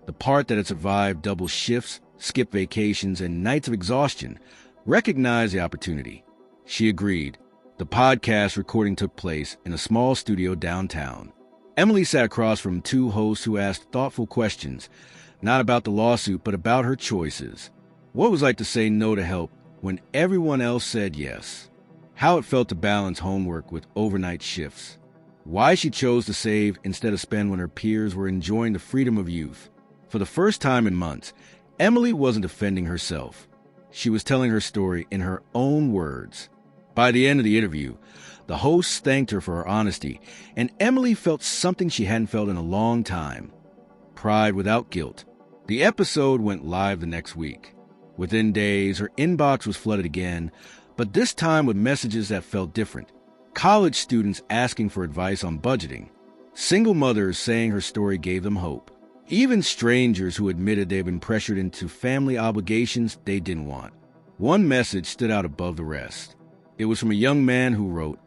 the part that had survived double shifts, skipped vacations, and nights of exhaustion, recognized the opportunity. She agreed. The podcast recording took place in a small studio downtown. Emily sat across from 2 hosts who asked thoughtful questions, not about the lawsuit, but about her choices. What it was like to say no to help when everyone else said yes. how it felt to balance homework with overnight shifts, why she chose to save instead of spend when her peers were enjoying the freedom of youth. For the first time in months, Emily wasn't defending herself. She was telling her story in her own words. By the end of the interview, the host thanked her for her honesty, and Emily felt something she hadn't felt in a long time: pride without guilt. The episode went live the next week. Within days, her inbox was flooded again, but this time with messages that felt different. College students asking for advice on budgeting. Single mothers saying her story gave them hope. Even strangers who admitted they'd been pressured into family obligations they didn't want. One message stood out above the rest. It was from a young man who wrote,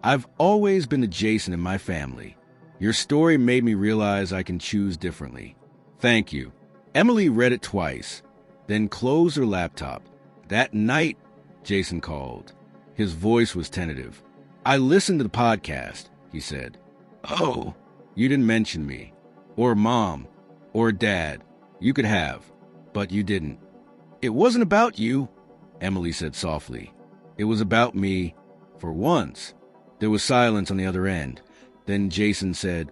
"I've always been the Jason in my family. Your story made me realize I can choose differently. Thank you." Emily read it twice, then closed her laptop. That night, Jason called. His voice was tentative. "I listened to the podcast," he said. "Oh, you didn't mention me. Or Mom. Or Dad. You could have. But you didn't." "It wasn't about you," Emily said softly. "It was about me, for once." There was silence on the other end. Then Jason said,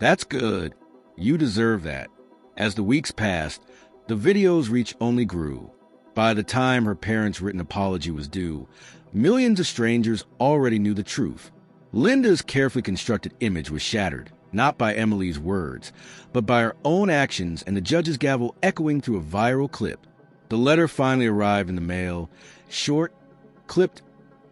"That's good. You deserve that." As the weeks passed, the video's reach only grew. By the time her parents' written apology was due, millions of strangers already knew the truth. Linda's carefully constructed image was shattered, not by Emily's words, but by her own actions and the judge's gavel echoing through a viral clip. The letter finally arrived in the mail, short, clipped,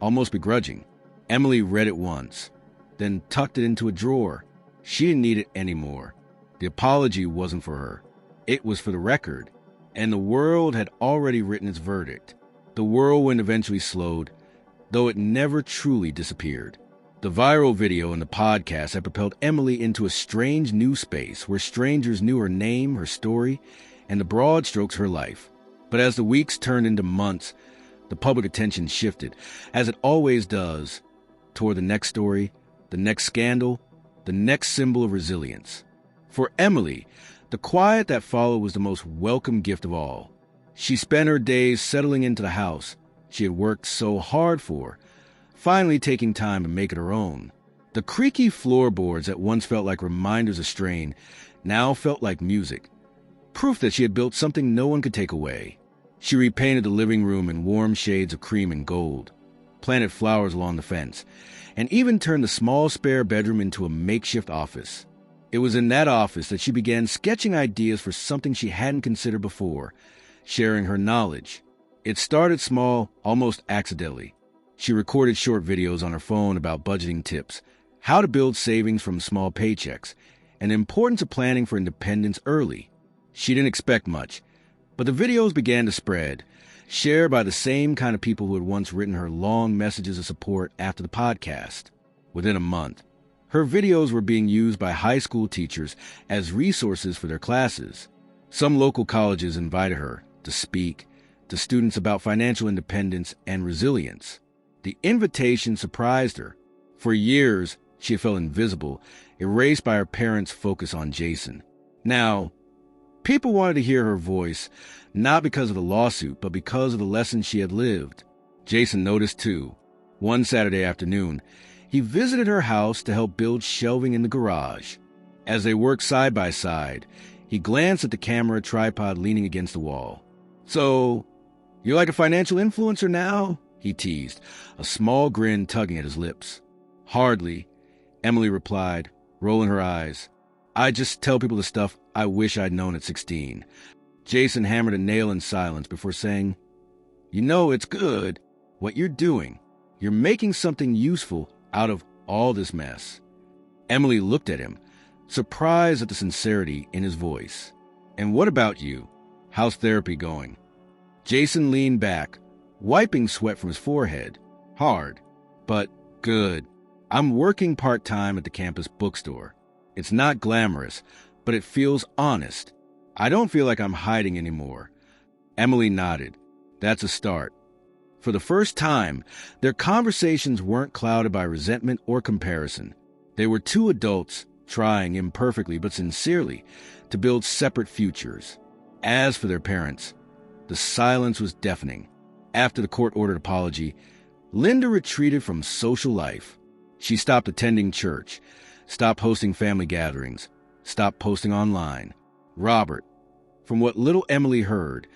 almost begrudging. Emily read it once, then tucked it into a drawer. She didn't need it anymore. The apology wasn't for her. It was for the record, and the world had already written its verdict. The whirlwind eventually slowed, though it never truly disappeared. The viral video and the podcast had propelled Emily into a strange new space where strangers knew her name, her story, and the broad strokes of her life. But as the weeks turned into months, the public attention shifted, as it always does, toward the next story, the next scandal, the next symbol of resilience. For Emily, the quiet that followed was the most welcome gift of all. She spent her days settling into the house she had worked so hard for, finally taking time to make it her own. The creaky floorboards that once felt like reminders of strain now felt like music, proof that she had built something no one could take away. She repainted the living room in warm shades of cream and gold, planted flowers along the fence, and even turned the small spare bedroom into a makeshift office. It was in that office that she began sketching ideas for something she hadn't considered before, sharing her knowledge. It started small, almost accidentally. She recorded short videos on her phone about budgeting tips, how to build savings from small paychecks, and the importance of planning for independence early. She didn't expect much, but the videos began to spread, shared by the same kind of people who had once written her long messages of support after the podcast. Within a month, her videos were being used by high school teachers as resources for their classes. Some local colleges invited her to speak to students about financial independence and resilience. The invitation surprised her. For years, she had felt invisible, erased by her parents' focus on Jason. Now, people wanted to hear her voice, not because of the lawsuit, but because of the lessons she had lived. Jason noticed, too. One Saturday afternoon, he visited her house to help build shelving in the garage. As they worked side by side, he glanced at the camera tripod leaning against the wall. "So, you're like a financial influencer now?" he teased, a small grin tugging at his lips. "Hardly," Emily replied, rolling her eyes. "I just tell people the stuff I wish I'd known at 16. Jason hammered a nail in silence before saying, "You know it's good. What you're doing. You're making something useful out of all this mess." Emily looked at him, surprised at the sincerity in his voice. "And what about you? How's therapy going?" Jason leaned back, wiping sweat from his forehead. "Hard, but good. I'm working part-time at the campus bookstore. It's not glamorous, but it feels honest. I don't feel like I'm hiding anymore." Emily nodded. "That's a start." For the first time, their conversations weren't clouded by resentment or comparison. They were two adults trying imperfectly but sincerely to build separate futures. As for their parents, the silence was deafening. After the court-ordered apology, Linda retreated from social life. She stopped attending church, stopped hosting family gatherings, stopped posting online. Robert, from what little Emily heard,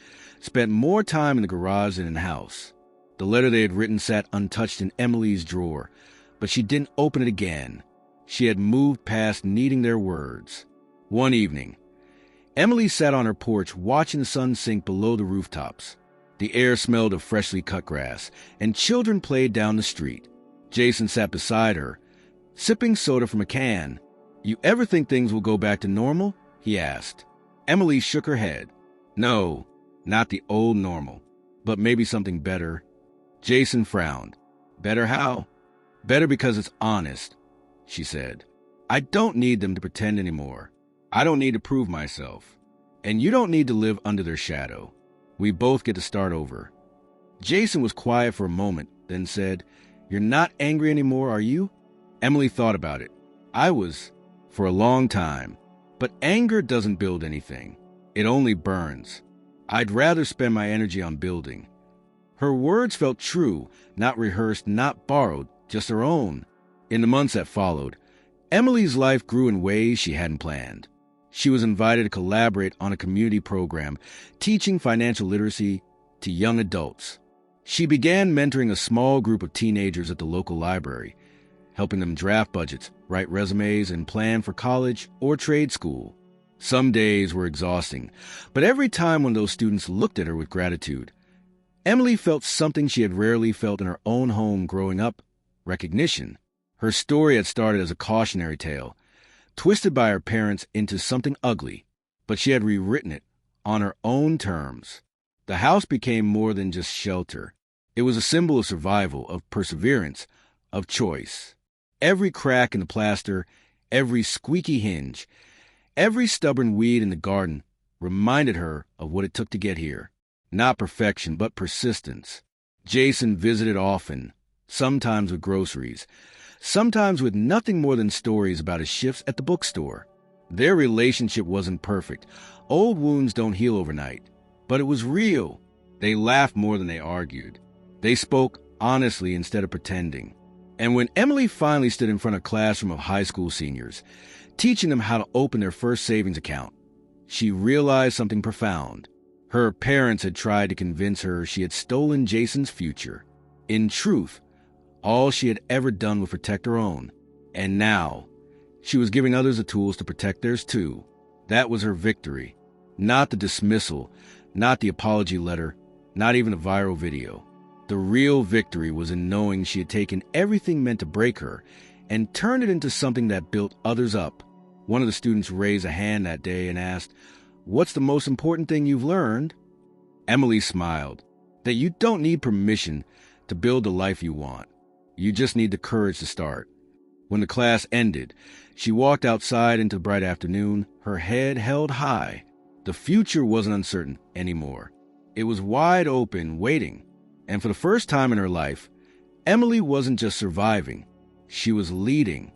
spent more time in the garage than in the house. The letter they had written sat untouched in Emily's drawer, but she didn't open it again. She had moved past needing their words. One evening, Emily sat on her porch watching the sun sink below the rooftops. The air smelled of freshly cut grass, and children played down the street. Jason sat beside her, sipping soda from a can. "You ever think things will go back to normal?" he asked. Emily shook her head. "No, not the old normal, but maybe something better." Jason frowned. "Better how?" "Better because it's honest," she said. "I don't need them to pretend anymore. I don't need to prove myself. And you don't need to live under their shadow. We both get to start over." Jason was quiet for a moment, then said, "You're not angry anymore, are you?" Emily thought about it. "I was, for a long time. But anger doesn't build anything. It only burns. I'd rather spend my energy on building." Her words felt true, not rehearsed, not borrowed, just her own. In the months that followed, Emily's life grew in ways she hadn't planned. She was invited to collaborate on a community program, teaching financial literacy to young adults. She began mentoring a small group of teenagers at the local library, helping them draft budgets, write resumes, and plan for college or trade school. Some days were exhausting, but every time one of those students looked at her with gratitude, Emily felt something she had rarely felt in her own home growing up: recognition. Her story had started as a cautionary tale, twisted by her parents into something ugly, but she had rewritten it on her own terms. The house became more than just shelter. It was a symbol of survival, of perseverance, of choice. Every crack in the plaster, every squeaky hinge, every stubborn weed in the garden reminded her of what it took to get here. Not perfection, but persistence. Jason visited often, sometimes with groceries, sometimes with nothing more than stories about his shifts at the bookstore. Their relationship wasn't perfect. Old wounds don't heal overnight. But it was real. They laughed more than they argued. They spoke honestly instead of pretending. And when Emily finally stood in front of a classroom of high school seniors, teaching them how to open their first savings account, she realized something profound. Her parents had tried to convince her she had stolen Jason's future. In truth, all she had ever done was protect her own. And now, she was giving others the tools to protect theirs too. That was her victory. Not the dismissal, not the apology letter, not even a viral video. The real victory was in knowing she had taken everything meant to break her and turned it into something that built others up. One of the students raised a hand that day and asked, "What's the most important thing you've learned?" Emily smiled. That you don't need permission to build the life you want. You just need the courage to start. When the class ended, she walked outside into the bright afternoon, her head held high. The future wasn't uncertain anymore. It was wide open, waiting. And for the first time in her life, Emily wasn't just surviving. She was leading.